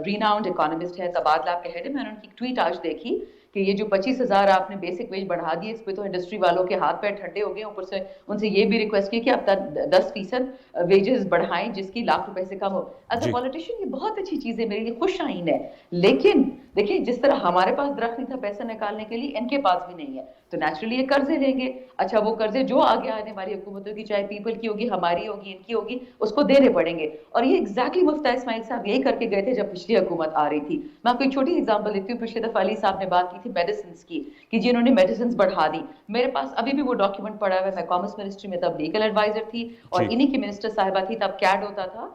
ریناؤنڈ اکانومسٹ ہے, تبادلہ کے ہیڈ ہے. میں نے ان کی ٹویٹ آج دیکھی کہ یہ جو 25,000 آپ نے بیسک ویج بڑھا دی, اس پہ تو انڈسٹری والوں کے ہاتھ پیر ٹھنڈے ہو گئے. اوپر سے ان سے یہ بھی ریکویسٹ کی کہ اب 10% ویجز بڑھائیں جس کی ₹1,00,000 سے کم ہو. ایز اے پولیٹیشین یہ بہت اچھی چیز ہے, میرے لیے خوش آئین ہے. لیکن دیکھیں جس طرح ہمارے پاس درخت نہیں تھا پیسے نکالنے کے لیے, ان کے پاس بھی نہیں ہے, تو نیچرلی یہ قرضے لیں گے. اچھا, وہ قرضے جو آگے آنے والی حکومتوں کی, چاہے پیپل کی ہوگی, ہماری ہوگی, ان کی ہوگی, اس کو دینے پڑیں گے. اور یہ ایگزیکٹلی مفتاح اسماعیل صاحب یہی کر کے گئے تھے جب پچھلی حکومت آ رہی تھی. میں آپ کو ایک چھوٹی ایگزامپل دیتی ہوں. پچھلے دفعہ علی صاحب نے بات کی تھی میڈیسنز کی کہ جی انہوں نے میڈیسنز بڑھا دی. میرے پاس ابھی بھی وہ ڈاکیومنٹ پڑا ہوا ہے. میں کامرس منسٹری میں تب لیگل ایڈوائزر تھی اور انہی کی منسٹر صاحبہ تھی, تب کیڈ ہوتا تھا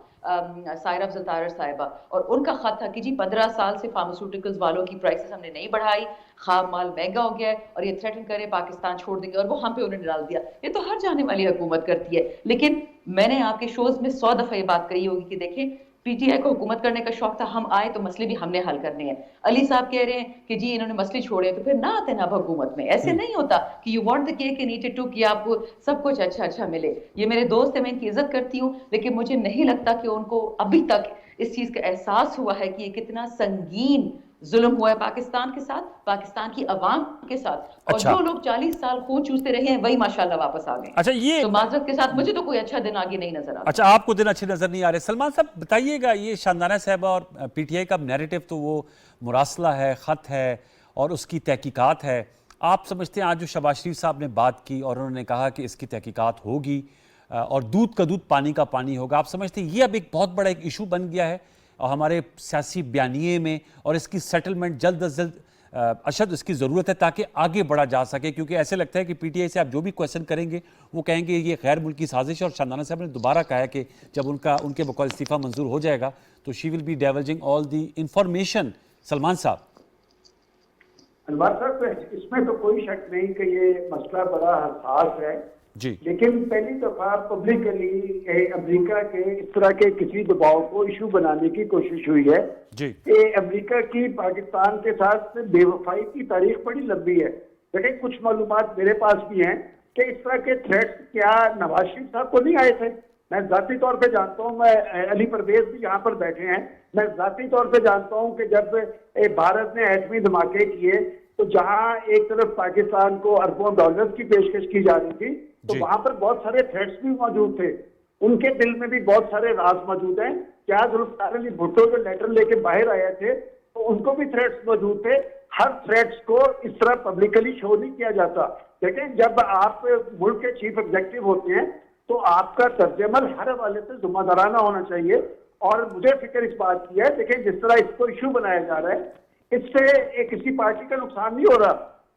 سائرہ افضل طاہر صاحبہ, اور ان کا خط تھا کہ جی 15 سال سے فارماسیوٹیکلز والوں کی پرائسز ہم نے نہیں بڑھائی, خام مال مہنگا ہو گیا ہے, اور یہ تھریٹن کرے پاکستان چھوڑ دیں گے, اور وہ ہم پہ انہوں نے ڈال دیا. یہ تو ہر جانے والی حکومت کرتی ہے. لیکن میں نے آپ کے شوز میں 100 دفعہ یہ بات کہی ہوگی کہ دیکھیں پی ٹی آئی کو حکومت کرنے کا شوق تھا, ہم آئے تو مسئلے بھی ہم نے حل کرنے ہیں. علی صاحب کہہ رہے ہیں کہ جی انہوں نے مسئلے چھوڑے تو پھر نہ آتے نا اب حکومت میں. ایسے نہیں ہوتا کہ you want the cake and eat it too, کہ آپ کو سب کچھ اچھا ملے. یہ میرے دوست ہیں, میں ان کی عزت کرتی ہوں, لیکن مجھے نہیں لگتا کہ ان کو ابھی تک اس چیز کا احساس ہوا ہے کہ یہ کتنا سنگین ظلم ہوا ہے پاکستان کے ساتھ, پاکستان کی عوام کے ساتھ. اور جو لوگ 40 سال خون چوستے رہے ہیں وہی ماشاءاللہ واپس آ گئے. اچھا, یہ تو معذرت کے ساتھ مجھے تو کوئی اچھا دن آگے نہیں نظر آتا. اچھا, آپ کو دن اچھے نظر نہیں آ رہے. سلمان صاحب بتائیے گا, یہ شاندانہ صاحبہ اور پی ٹی آئی کا نیریٹو تو وہ مراسلہ ہے, خط ہے اور اس کی تحقیقات ہے. آپ سمجھتے ہیں آج جو شہباز شریف صاحب نے بات کی اور انہوں نے کہا کہ اس کی تحقیقات ہوگی اور دودھ کا دودھ پانی کا پانی ہوگا, آپ سمجھتے ہیں یہ اب ایک بہت بڑا ایک ایشو بن گیا ہے اور ہمارے سیاسی بیانیے میں, اور اس کی سیٹلمنٹ جلد از جلد اشد اس کی ضرورت ہے تاکہ آگے بڑھا جا سکے، کیونکہ ایسے لگتا ہے کہ پی ٹی آئی سے آپ جو بھی کویشچن کریں گے وہ کہیں گے یہ غیر ملکی سازش ہے، اور شاندانہ صاحب نے دوبارہ کہا ہے کہ جب ان کے بقول استعفیٰ منظور ہو جائے گا تو she will be divulging all the information. Salman صاحب. انوار صاحب اس میں تو کوئی شک نہیں کہ یہ مسئلہ بڑا حساس ہے جی لیکن پہلی دفعہ پبلکلی امریکہ کے اس طرح کے کسی دباؤ کو ایشو بنانے کی کوشش ہوئی ہے جی کہ امریکہ کی پاکستان کے ساتھ بے وفائی کی تاریخ بڑی لمبی ہے. لیکن کچھ معلومات میرے پاس بھی ہیں کہ اس طرح کے تھریٹس کیا نواز شریف صاحب کو نہیں آئے تھے. میں ذاتی طور پہ جانتا ہوں، میں علی پرویز بھی یہاں پر بیٹھے ہیں، میں ذاتی طور پہ جانتا ہوں کہ جب بھارت نے ایٹمی دھماکے کیے تو جہاں ایک طرف پاکستان کو اربوں ڈالر کی پیشکش کی جا رہی تھی تو وہاں پر بہت سارے تھریٹس بھی موجود تھے. ان کے دل میں بھی بہت سارے راز موجود ہیں. کیا ذوالفقار علی بھٹو جو لیٹر لے کے باہر آئے تھے تو ان کو بھی تھریٹس موجود تھے. ہر تھریٹس کو اس طرح پبلکلی شو نہیں کیا جاتا. دیکھیں جب آپ ملک کے چیف ایگزیکٹو ہوتے ہیں تو آپ کا طرز عمل ہر حوالے سے ذمہ دارانہ ہونا چاہیے. اور مجھے فکر اس بات کی ہے، دیکھیں جس طرح اس کو ایشو بنایا جا رہا ہے اس سے کسی پارٹی کا نقصان نہیں ہو رہا،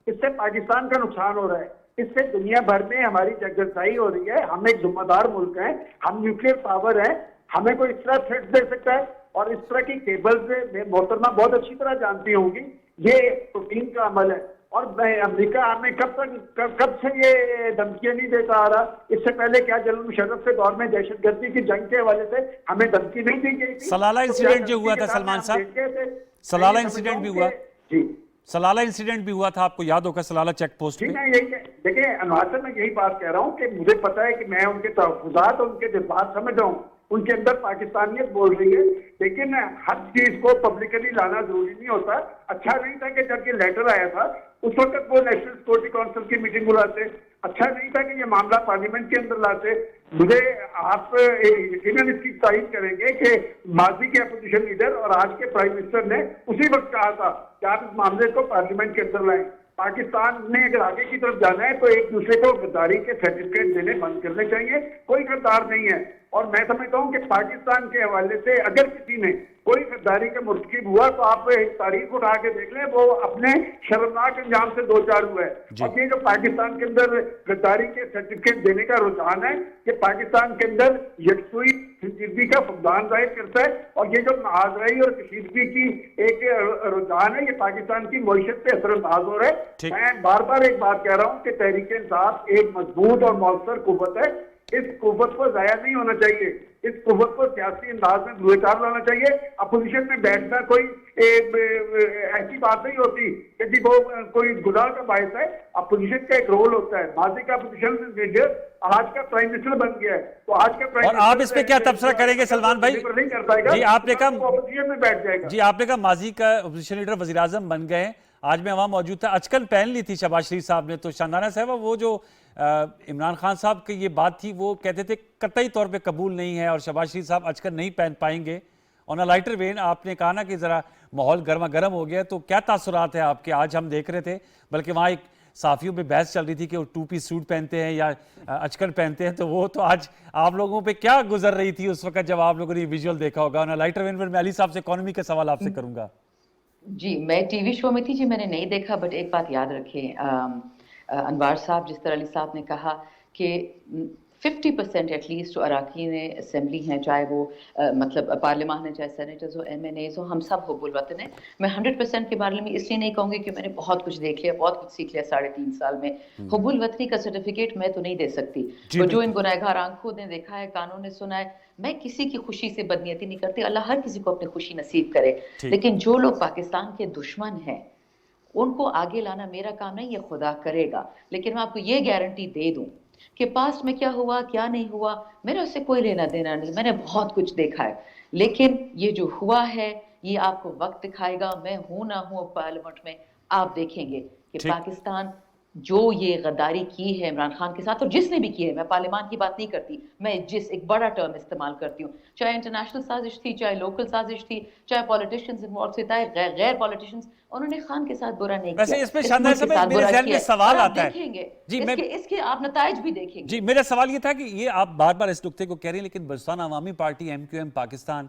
اس سے پاکستان کا نقصان ہو رہا ہے. اس سے دنیا بھر میں ہماری جگرسائی ہو رہی ہے. ہم ایک ذمہ دار ملک ہیں، ہم نیوکلیر پاور ہیں، ہمیں کوئی اس طرح تھریٹ دے سکتا ہے. اور اس طرح کی کیبلز محترمہ بہت اچھی طرح جانتی ہوں گی یہ ایک روٹین کا عمل ہے. اور امریکہ ہمیں کب سے یہ دھمکیاں نہیں دیتا آ رہا؟ اس سے پہلے کیا جنرل مشرف کے دور میں دہشت گردی کی جنگ کے حوالے سے ہمیں دھمکی نہیں دی گئی تھی؟ سلالہ انسیڈنٹ جو ہوا تھا سلمان صاحب، سلالہ انسیڈنٹ بھی ہوا، جی سلالہ انسیڈنٹ بھی ہوا تھا، آپ کو یاد ہوگا سلالہ چیک پوسٹ جی. پہ. میں یہی دیکھیں انوار صاحب میں یہی بات کہہ رہا ہوں کہ مجھے پتا ہے کہ میں ان کے تحفظات اور ان کے جذبات سمجھ رہا ہوں، ان کے اندر پاکستانیت بول رہی ہے، لیکن ہر چیز کو پبلکلی لانا ضروری نہیں ہوتا. اچھا نہیں تھا کہ جب یہ لیٹر آیا تھا اس وقت وہ نیشنل سیکورٹی کونسل کی میٹنگ بلاتے، اچھا نہیں تھا کہ یہ معاملہ پارلیمنٹ کے اندر لاتے. مجھے آپ یقیناً اس کی تعریف کریں گے کہ ماضی کے اپوزیشن لیڈر اور آج کے پرائم منسٹر نے اسی وقت کہا تھا کہ آپ اس معاملے کو پارلیمنٹ کے اندر لائیں. پاکستان نے اگر آگے کی طرف جانا ہے تو ایک دوسرے کو غداری کے سرٹیفکیٹ دینے بند کرنے چاہیے. کوئی غدار نہیں ہے. اور میں سمجھتا ہوں کہ پاکستان کے حوالے سے اگر کسی نے کوئی غداری کا مرتکب ہوا تو آپ تاریخ اٹھا کے دیکھ لیں، وہ اپنے شرمناک انجام سے دو چار ہوا ہے. اور یہ جو پاکستان کے اندر غداری کے سرٹیفکیٹ دینے کا رجحان ہے یہ پاکستان کے اندر یکسوئی سنجیدگی کا فقدان ظاہر کرتا ہے. اور یہ جو آزرائی اور کشیدگی کی ایک رجحان ہے یہ پاکستان کی معیشت پہ اثر انداز ہو رہا ہے. میں بار بار ایک بات کہہ رہا ہوں کہ تحریک انصاف ایک مضبوط اور مؤثر قوت ہے. اس قوت کو ضائع نہیں ہونا چاہیے، اس قوت کو سیاسی انداز میں روئے کار لانا چاہیے. اپوزیشن میں بیٹھنا کوئی ایسی بات نہیں ہوتی کہ جی وہ کوئی گناہ کا باعث ہے. اپوزیشن کا ایک رول ہوتا ہے. ماضی کا اپوزیشن لیڈر آج کا پرائم منسٹر بن گیا ہے تو آج کا پرائم اور آپ اس پہ کیا تبصرہ کریں گے سلمان بھائی؟ نہیں کر پائے گا جی آپ نے کہا اپوزیشن میں بیٹھ جائے گا. جی آپ نے کہا ماضی کا اپوزیشن لیڈر وزیر اعظم بن گئے. آج میں وہاں موجود تھا، اچکن پہن لی تھی شہباز شریف صاحب نے. تو شاندانہ صاحب وہ جو عمران خان صاحب کی یہ بات تھی وہ کہتے تھے قطعی طور پہ قبول نہیں ہے اور شہباز شریف صاحب اچکن نہیں پہن پائیں گے. آن اے لائٹر وین آپ نے کہا نا کہ ذرا ماحول گرما گرم ہو گیا. تو کیا تاثرات ہیں آپ کے؟ آج ہم دیکھ رہے تھے بلکہ وہاں ایک صحافیوں پہ بحث چل رہی تھی کہ وہ ٹو پیس سوٹ پہنتے ہیں یا اچکن پہنتے ہیں. تو وہ تو آج آپ لوگوں پہ کیا گزر رہی تھی اس وقت جب آپ لوگوں نے یہ ویژول دیکھا ہوگا؟ آن اے لائٹر وین پر میں علی صاحب سے اکانومی کا سوال آپ سے کروں گا. جی میں ٹی وی شو میں تھی جی، میں نے نہیں دیکھا. بٹ ایک بات یاد رکھیں انوار صاحب، جس طرح علی صاحب نے کہا کہ 50% ایٹ لیسٹ جو اراکین اسمبلی ہیں، چاہے وہ مطلب پارلیمان ہے، چاہے سینیٹرز ہو، ایم این ایز ہو، ہم سب حب الوطن ہیں. میں 100% کے بارے میں اس لیے نہیں کہوں گی کہ میں نے بہت کچھ دیکھ لیا، بہت کچھ سیکھ لیا 3.5 سال میں. حب الوطنی کا سرٹیفکیٹ میں تو نہیں دے سکتی. تو جو ان گنہگار آنکھوں نے دیکھا ہے، کانوں نے سنا ہے، میں کسی کی خوشی سے بدنیتی نہیں کرتی. اللہ ہر کسی کو اپنی خوشی نصیب کرے. لیکن جو لوگ پاکستان کے دشمن ہیں ان کو آگے لانا میرا کام نہیں، یہ خدا کرے گا. لیکن میں آپ کو یہ گارنٹی دے دوں کہ پاسٹ میں کیا ہوا کیا نہیں ہوا میرا اس سے کوئی لینا دینا نہیں. میں نے بہت کچھ دیکھا ہے، لیکن یہ جو ہوا ہے یہ آپ کو وقت دکھائے گا. میں ہوں نہ ہوں پارلیمنٹ میں، آپ دیکھیں گے کہ پاکستان جو یہ غداری کی ہے عمران خان کے ساتھ، اور جس نے بھی کی ہے، میں پارلیمان کی بات نہیں کرتی، میں ایک بڑا ٹرم استعمال کرتی ہوں، چاہے انٹرنیشنل سازش تھی، چاہے لوکل سازش تھی، چاہے پولیٹیشینز انوالو تھے، چاہے غیر پولیٹیشینز، انہوں نے خان کے ساتھ برا نہیں کیا. ویسے اس پہ شاندار صاحب میرے ذہن میں سوال آتا ہے دیکھیں گے جی، اس کے آپ نتائج بھی دیکھیں گے. جی میرا سوال یہ تھا کہ یہ آپ بار بار اس نقطے کو کہہ رہے ہیں لیکن Balochistan Awami party M Q M Pakistan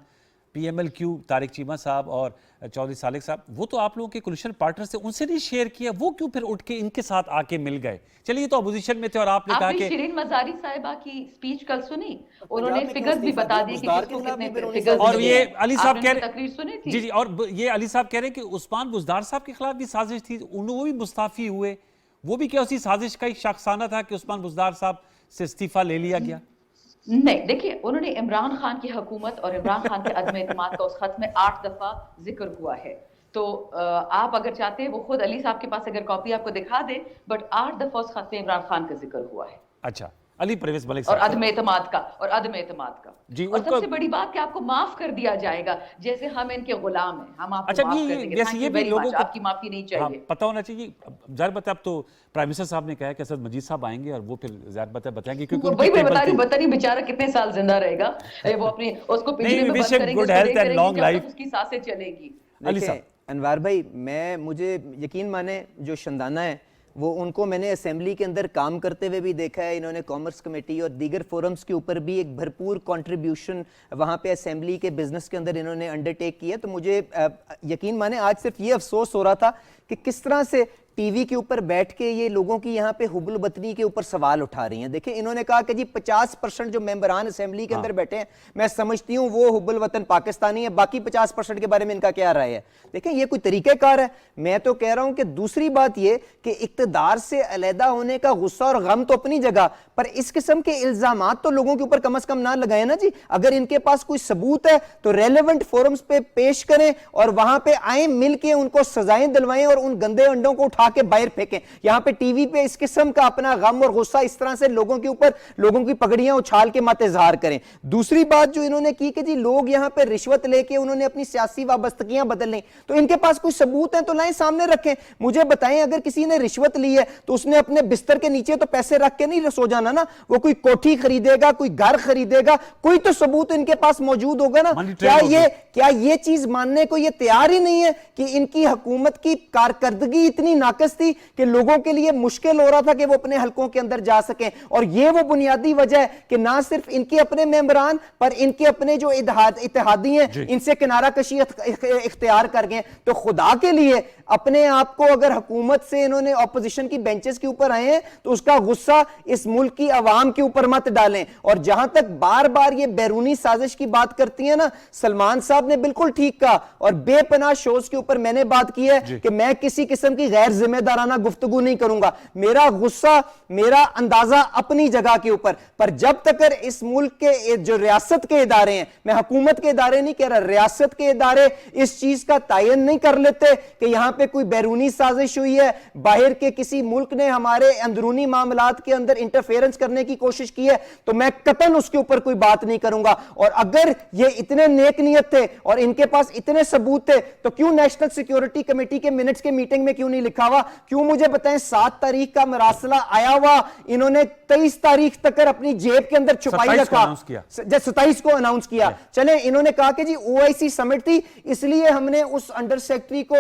P M L Q Tariq Cheema sahib اور چودھری صالح صاحب وہ تو آپ لوگوں کے کولیشن پارٹنر سے ان سے نہیں شیئر کیا, وہ کیوں پھر اٹھ کے ان کے ساتھ آ کے مل گئے؟ چلیے تو اپوزیشن میں تھے اور آپ نے کہا کہ شیرین مزاری صاحبہ کی سپیچ کل سنی, انہوں نے فگرز بھی بتا دیے کہ کس کو کتنے فگرز, اور یہ علی صاحب کہہ رہے تقریر سنی تھی جی اور یہ علی صاحب کہہ رہے ہیں کہ عثمان بزدار صاحب کے خلاف بھی سازش تھی, وہ بھی مستعفی ہوئے, وہ بھی کیا اسی سازش کا ایک شاخسانہ تھا کہ عثمان بزدار صاحب سے استعفیٰ لے لیا گیا؟ نہیں, دیکھیے انہوں نے عمران خان کی حکومت اور عمران خان کے عدم اعتماد کا اس خط میں 8 دفعہ ذکر ہوا ہے, تو آپ اگر چاہتے ہیں وہ خود علی صاحب کے پاس اگر کاپی آپ کو دکھا دیں, بٹ 8 دفعہ اس خط میں عمران خان کا ذکر ہوا ہے. اچھا, علی پرویز ملک اور صاحب عدم اعتماد کا جی, اور سب سے بڑی بات کہ آپ کو معاف کر دیا جائے گا, جیسے ہم ان کے غلام ہیں, ہم آپ کو معاف کر دیں گے, یہ بھی لوگوں کو آپ کی معافی نہیں چاہیے. پتہ ہونا چاہیے. ظاہر بات ہے اب تو پرائم منسٹر صاحب نے کہا ہے کہ اسد مجید صاحب آئیں گے اور وہ پھر ظاہر بات ہے بتائیں گے, کیونکہ وہی میں بتا رہی ہوں, پتہ نہیں بیچارہ کتنے سال زندہ رہے گا, وہ اپنی اس کو پنجرے میں بند کریں گے, اس کی سانسیں چلیں گی. دیکھیں انوار بھائی, مجھے یقین مانے جو شندانہ ہے وہ ان کو میں نے اسمبلی کے اندر کام کرتے ہوئے بھی دیکھا ہے, انہوں نے کامرس کمیٹی اور دیگر فورمز کے اوپر بھی ایک بھرپور کنٹریبیوشن وہاں پہ اسمبلی کے بزنس کے اندر انہوں نے انڈرٹیک کیا. تو مجھے یقین مانے آج صرف یہ افسوس ہو رہا تھا کہ کس طرح سے ٹی وی کے اوپر بیٹھ کے یہ لوگوں کی یہاں پہ حب الوطنی کے اوپر سوال اٹھا رہی ہیں. دیکھیں انہوں نے کہا کہ جی 50% جو ممبران اسمبلی کے اندر بیٹھے ہیں میں سمجھتی ہوں وہ حب الوطن پاکستانی ہے, باقی 50% کے بارے میں ان کا کیا رائے ہے؟ دیکھیں یہ کوئی طریقہ کار ہے؟ میں تو کہہ رہا ہوں کہ دوسری بات یہ کہ اقتدار سے علیحدہ ہونے کا غصہ اور غم تو اپنی جگہ, پر اس قسم کے الزامات تو لوگوں کے اوپر کم از کم نہ لگائیں نا جی. اگر ان کے پاس کوئی ثبوت ہے تو ریلیونٹ فورمز پہ پیش کریں اور وہاں پہ آئیں, مل کے ان کو سزائیں دلوائیں اور ان گندے انڈوں کو اٹھا کے باہر پھینکیں. یہاں پہ ٹی وی پہ اس قسم کا اپنا غم اور غصہ اس طرح سے لوگوں کے اوپر لوگوں کی پگڑیاں اچھال کے مت اظہار کریں. دوسری بات جو انہوں نے کی کہ جی لوگ یہاں پہ رشوت لے کے انہوں نے اپنی سیاسی وابستگیاں بدل لیں, تو ان کے پاس کوئی ثبوت ہیں تو لائیں سامنے رکھیں. مجھے بتائیں اگر کسی نے رشوت لی ہے تو اس نے اپنے بستر کے نیچے تو پیسے رکھ کے نہیں سو جانا نا, وہ کوئی کوٹھی خریدے گا, کوئی گھر خریدے گا, کوئی تو ثبوت ان کے پاس موجود ہوگا نا. کیا یہ چیز ماننے کو یہ تیار ہی نہیں ہے کہ ان کی حکومت کی کارکردگی اتنی ناقص تھی کہ لوگوں کے لیے مشکل ہو رہا تھا کہ وہ اپنے حلقوں کے اندر جا سکیں؟ اور یہ وہ بنیادی وجہ ہے کہ نہ صرف ان کے اپنے ممبران پر ان کے اپنے جو اتحادی ہیں ان سے کنارہ کشی اختیار کر گئے. تو خدا کے لیے اپنے آپ کو اگر حکومت سے انہوں نے اپوزیشن کی بینچز کے اوپر آئے ہیں تو اس کا غصہ اس ملک کی عوام کے اوپر مت ڈالیں. اور جہاں تک بار بار یہ بیرونی سازش کی بات کرتی ہیں نا, سلمان صاحب نے بالکل ٹھیک کہا, اور بے پناہ شوز کے اوپر میں نے بات کی ہے کہ میں کسی قسم کی غیر ذمہ دارانہ گفتگو نہیں کروں گا. میرا غصہ, میرا اندازہ اپنی جگہ کے اوپر, پر جب تک اس ملک کے جو ریاست کے ادارے ہیں, میں حکومت کے ادارے نہیں کہہ رہا, ریاست کے ادارے اس چیز کا تعین نہیں کر لیتے کہ یہاں پہ کوئی بیرونی سازش ہوئی ہے, باہر کے کسی ملک نے ہمارے اندرونی معاملات کے اندر انٹرفیرنس کرنے کی کوشش کی ہے, تو میں قطعاً اس کے اوپر کوئی بات نہیں کروں گا. اور اگر یہ اتنے نیک نیت تھے اور ان کے پاس اتنے ثبوت تھے تو کیوں نیشنل سیکیورٹی کمیٹی کے منٹس کے میٹنگ میں کیوں نہیں لکھا ہوا؟ کیوں مجھے بتائیں 7 تاریخ کا مراسلہ آیا ہوا, انہوں نے 23 تاریخ تک اپنی جیب کے اندر چھپائی رکھا, 27 کو اناؤنس کیا. چلیں انہوں نے کہا کہ جی OIC سمٹ تھی اس لیے ہم نے اس انڈر سیکٹری کو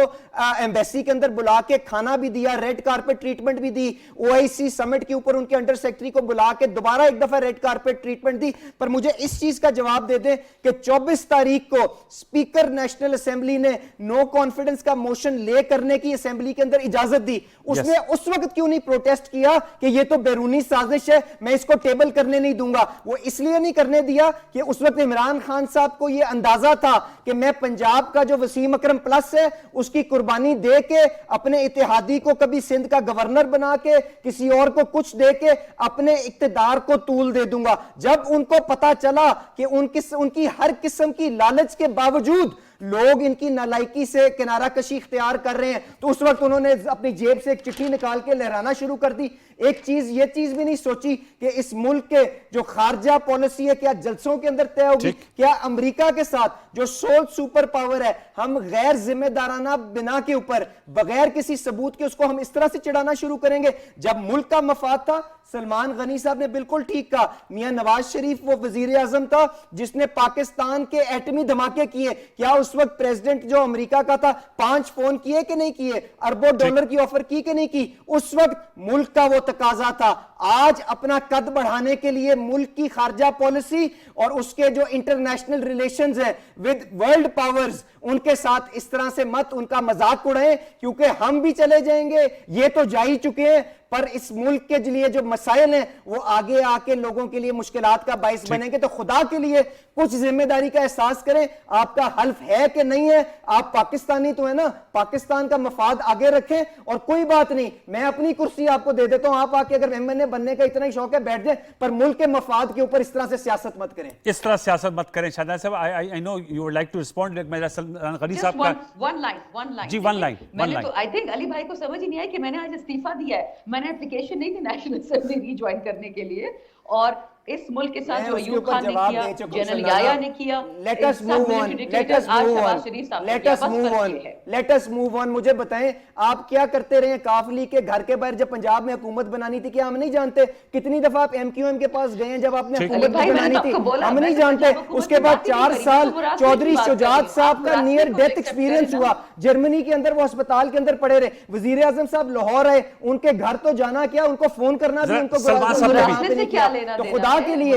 ایمبیسی کے اندر بلا کے کھانا بھی دیا, ریڈ کارپٹ ٹریٹمنٹ بھی دی. OIC سمٹ کے اوپر ان کے انڈر سیکٹری کو بلا کے دوبارہ ایک دفعہ ریڈ کارپٹ ٹریٹمنٹ دی. پر مجھے اس چیز کا جواب دے دیں کہ 24 تاریخ کو سپیکر نیشنل اسمبلی نے نو کانفیڈنس کا موشن لے کرنے کی اسمبلی کے اندر اجازت دی, اس نے اس وقت کیوں نہیں پروٹیسٹ کیا کہ یہ تو بیرونی سازش ہے, میں اس کو ٹیبل کرنے نہیں دوں گا؟ وہ اس لیے نہیں کرنے دیا کہ اس وقت عمران خان صاحب کو یہ اندازہ تھا کہ میں پنجاب کا جو وسیم اکرم پلس ہے اس کی قربانی دے کے اپنے اتحادی کو کبھی سندھ کا گورنر بنا کے کسی اور کو کچھ دے کے اپنے اقتدار کو طول دے دوں گا. جب ان کو پتا چلا کہ ان کی ہر قسم کی لالچ کے باوجود لوگ ان کی نالائکی سے کنارہ کشی اختیار کر رہے ہیں, تو اس وقت انہوں نے اپنی جیب سے ایک چٹھی نکال کے لہرانا شروع کر دی. ایک چیز یہ چیز بھی نہیں سوچی کہ اس ملک کے جو خارجہ پالیسی ہے کیا جلسوں کے اندر طے ہوگی, کیا امریکہ کے ساتھ جو سول سپر پاور ہے ہم غیر ذمہ دارانہ بنا کے اوپر بغیر کسی ثبوت کے اس کو ہم اس طرح سے چڑھانا شروع کریں گے؟ جب ملک کا مفاد تھا, سلمان غنی صاحب نے بالکل ٹھیک کہا, میاں نواز شریف وہ وزیر اعظم تھا جس نے پاکستان کے ایٹمی دھماکے کیے, کیا اس وقت پریزیڈنٹ جو امریکہ کا تھا 5 فون کیے کہ نہیں کیے, اربوں ڈالر کی آفر کی کہ نہیں کی؟ اس وقت ملک کا وہ تقاضا تھا. آج اپنا قد بڑھانے کے لیے ملک کی خارجہ پالیسی اور اس کے جو انٹرنیشنل ریلیشنز ہیں ود ورلڈ پاورز ان کے ساتھ اس طرح سے مت ان کا مذاق اڑائیں، کیونکہ ہم بھی چلے جائیں گے، یہ تو جا ہی چکے ہیں، پر اس ملک کے لیے جو مسائل ہیں وہ آگے آ کے لوگوں کے لیے مشکلات کا باعث بنیں گے۔ تو خدا کے لیے کچھ ذمہ داری کا احساس کریں، آپ کا حلف ہے کہ نہیں ہے، آپ پاکستانی تو ہے نا، پاکستان کا مفاد آگے رکھیں، اور کوئی بات نہیں، میں اپنی کرسی آپ کو دے دیتا ہوں، آپ آ کے اگر ایم این اے بننے کا اتنا ہی شوق ہے بیٹھ جائیں، پر ملک کے مفاد کے اوپر اس طرح سے سیاست مت کریں۔ اس طرح سیاست مت کریں۔ شادان صاحب I know you would like to respond، میرا سلمان غنی صاحب کا one line جی one line میں نے تو I think علی بھائی کو سمجھ ہی نہیں آئی کہ میں نے آج استعفیٰ دیا ہے، میں نے اپلیکیشن نہیں دی نیشنل اسمبلی ری جوائن کرنے کے لیے، اور اس ملک کے ساتھ جو ایوب خان نے کیا، جنرل یایا نے کیا، Let us move on, let us move on, let us move on, let us move on۔ مجھے بتائیں آپ کیا کرتے رہے ہیں کاف لیگ کے گھر کے باہر جب پنجاب میں حکومت بنانی تھی؟ کیا ہم نہیں جانتے کتنی دفعہ آپ ایم کیو ایم کے پاس گئے ہیں جب آپ نے حکومت بنانی تھی؟ ہم نہیں جانتے۔ اس کے بعد 4 سال چودھری شجاعت صاحب کا نیئر ڈیتھ ایکسپیرینس ہوا، جرمنی کے اندر وہ ہسپتال کے اندر پڑے رہے، وزیر اعظم صاحب لاہور آئے، ان کے گھر تو جانا کیا، ان کو فون کرنا بھی ان کو تو خدا کے لیے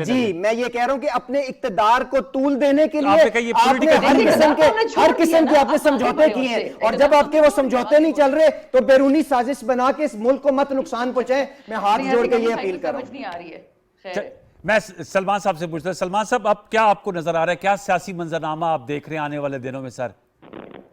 جی میں یہ کہہ رہا ہوں کہ اپنے اقتدار کو طول دینے کے لیے آپ نے ہر قسم کے آپ نے سمجھوتے کیے ہیں، اور جب آپ کے وہ سمجھوتے نہیں چل رہے تو بیرونی سازش بنا کے اس ملک کو مت نقصان پہنچائیں۔ میں ہاتھ جوڑ کے یہ اپیل کر رہا ہوں۔ میں سلمان صاحب سے پوچھتا ہوں، سلمان صاحب اب کیا آپ کو نظر آ رہا ہے، کیا سیاسی منظرنامہ آپ دیکھ رہے ہیں آنے والے دنوں میں؟ Sir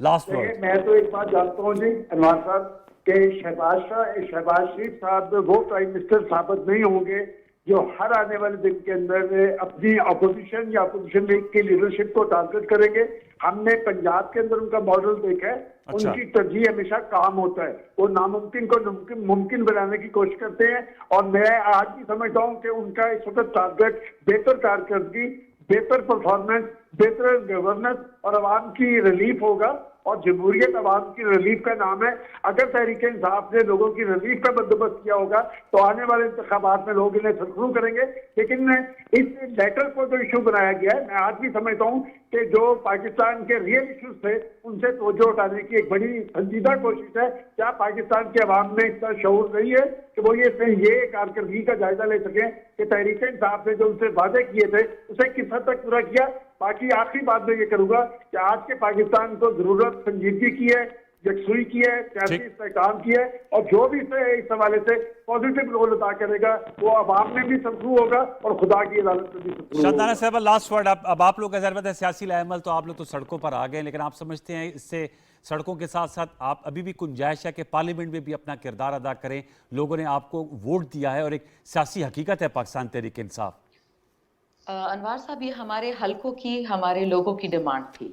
last word. میں تو ایک بات جانتا ہوں جی انوار صاحب کہ شہباز شریف صاحب وہ پرائم منسٹر ثابت نہیں ہوں گے جو ہر آنے والے دن کے اندر اپنی اپوزیشن یا اپوزیشن لیگ کی لیڈرشپ کو ٹارگٹ کریں گے۔ ہم نے پنجاب کے اندر ان کا ماڈل دیکھا ہے، ان کی ترجیح ہمیشہ کام ہوتا ہے، وہ ناممکن کو ممکن بنانے کی کوشش کرتے ہیں، اور میں آج بھی سمجھتا ہوں کہ ان کا اس وقت ٹارگٹ بہتر کارکردگی، بہتر پرفارمنس، بہتر گورننس اور عوام کی ریلیف ہوگا، اور جمہوریت عوام کی ریلیف کا نام ہے۔ اگر تحریک انصاف نے لوگوں کی ریلیف کا بندوبست کیا ہوگا تو آنے والے انتخابات میں لوگ انہیں سرخرو کریں گے، لیکن اس لیٹر کو جو ایشو بنایا گیا ہے، میں آج بھی سمجھتا ہوں کہ جو پاکستان کے ریئل ایشوز تھے ان سے توجہ اٹھانے کی ایک بڑی سنجیدہ کوشش ہے۔ کیا پاکستان کے عوام میں اتنا شعور نہیں ہے کہ وہ یہ کارکردگی کا جائزہ لے سکیں کہ تحریک انصاف نے جو ان سے وعدے کیے تھے اسے کس حد تک پورا کیا؟ باقی آخری بات میں یہ کروں گا کہ آج کے پاکستان کو ضرورت سنجیدگی کی ہے، یکسوئی کی ہے، سیاسی استحکام کی ہے، اور جو بھی اس حوالے سے پازیٹیو رول ادا کرے گا وہ عوام میں بھی سرخرو ہوگا اور خدا کی عدالت میں بھی سرخرو ہوگا۔ شادانہ صاحب لاسٹ ورڈ۔ اب آپ لوگ کا ضرورت ہے سیاسی لائحمل، تو آپ لوگ تو سڑکوں پر آ گئے، لیکن آپ سمجھتے ہیں اس سے سڑکوں کے ساتھ ساتھ آپ ابھی بھی گنجائش ہے کہ پارلیمنٹ میں بھی اپنا کردار ادا کریں؟ لوگوں نے آپ کو ووٹ دیا ہے اور ایک سیاسی حقیقت ہے پاکستان تحریک انصاف۔ انوار صاحب یہ ہمارے حلقوں کی، ہمارے لوگوں کی ڈیمانڈ تھی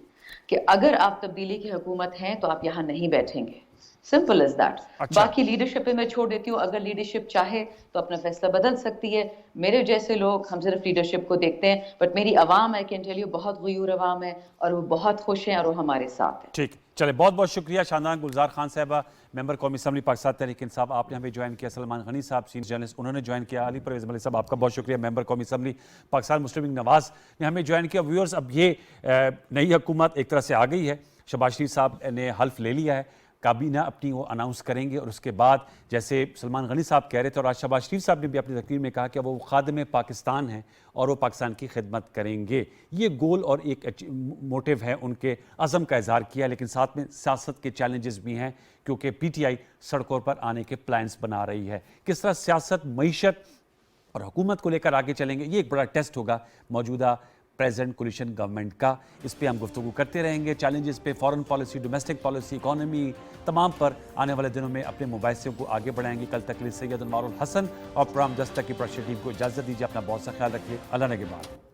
کہ اگر آپ تبدیلی کی حکومت ہیں تو آپ یہاں نہیں بیٹھیں گے، سمپل از دیٹ۔ باقی لیڈرشپ میں چھوڑ دیتی ہوں، اگر لیڈرشپ چاہے تو اپنا فیصلہ بدل سکتی ہے۔ میرے جیسے لوگ ہم صرف لیڈرشپ کو دیکھتے ہیں، بٹ میری عوام ہے، کین ٹیل یو بہت غیور عوام ہے اور وہ بہت خوش ہیں اور وہ ہمارے ساتھ ہیں۔ ٹھیک، چلے بہت بہت شکریہ شاندان گلزار خان صاحبہ، ممبر قومی اسمبلی پاکستان تحریک انصاف، آپ نے ہمیں جوائن کیا۔ سلمان غنی صاحب سینئر جرنلسٹ، انہوں نے جوائن کیا۔ علی پرویز ملک صاحب آپ کا بہت شکریہ، ممبر قومی اسمبلی پاکستان مسلم لیگ نواز نے ہمیں جوائن کیا۔ ویورز اب یہ نئی حکومت ایک طرح سے آ گئی ہے، شہباز شریف صاحب نے حلف لے لیا ہے، کابینہ اپنی وہ اناؤنس کریں گے، اور اس کے بعد جیسے سلمان غنی صاحب کہہ رہے تھے اور آج شہباز شریف صاحب نے بھی اپنی تقریر میں کہا کہ وہ خادم پاکستان ہیں اور وہ پاکستان کی خدمت کریں گے۔ یہ گول اور ایک موٹیو ہے، ان کے عزم کا اظہار کیا، لیکن ساتھ میں سیاست کے چیلنجز بھی ہیں، کیونکہ پی ٹی آئی سڑکوں پر آنے کے پلانز بنا رہی ہے۔ کس طرح سیاست، معیشت اور حکومت کو لے کر آگے چلیں گے، یہ ایک بڑا ٹیسٹ ہوگا موجودہ پریزنٹ کولیشن گورنمنٹ کا۔ اس پہ ہم گفتگو کرتے رہیں گے، چیلنجز پہ، foreign policy, domestic policy, economy, تمام پر آنے والے دنوں میں اپنے مباحثوں کو آگے بڑھائیں گے۔ کل تک کے لیے سید انوار الحسن اور پروگرام 10 تک کی پروڈکشن ٹیم کو اجازت دیجیے، اپنا بہت سا خیال رکھیے، اللہ نگہبان۔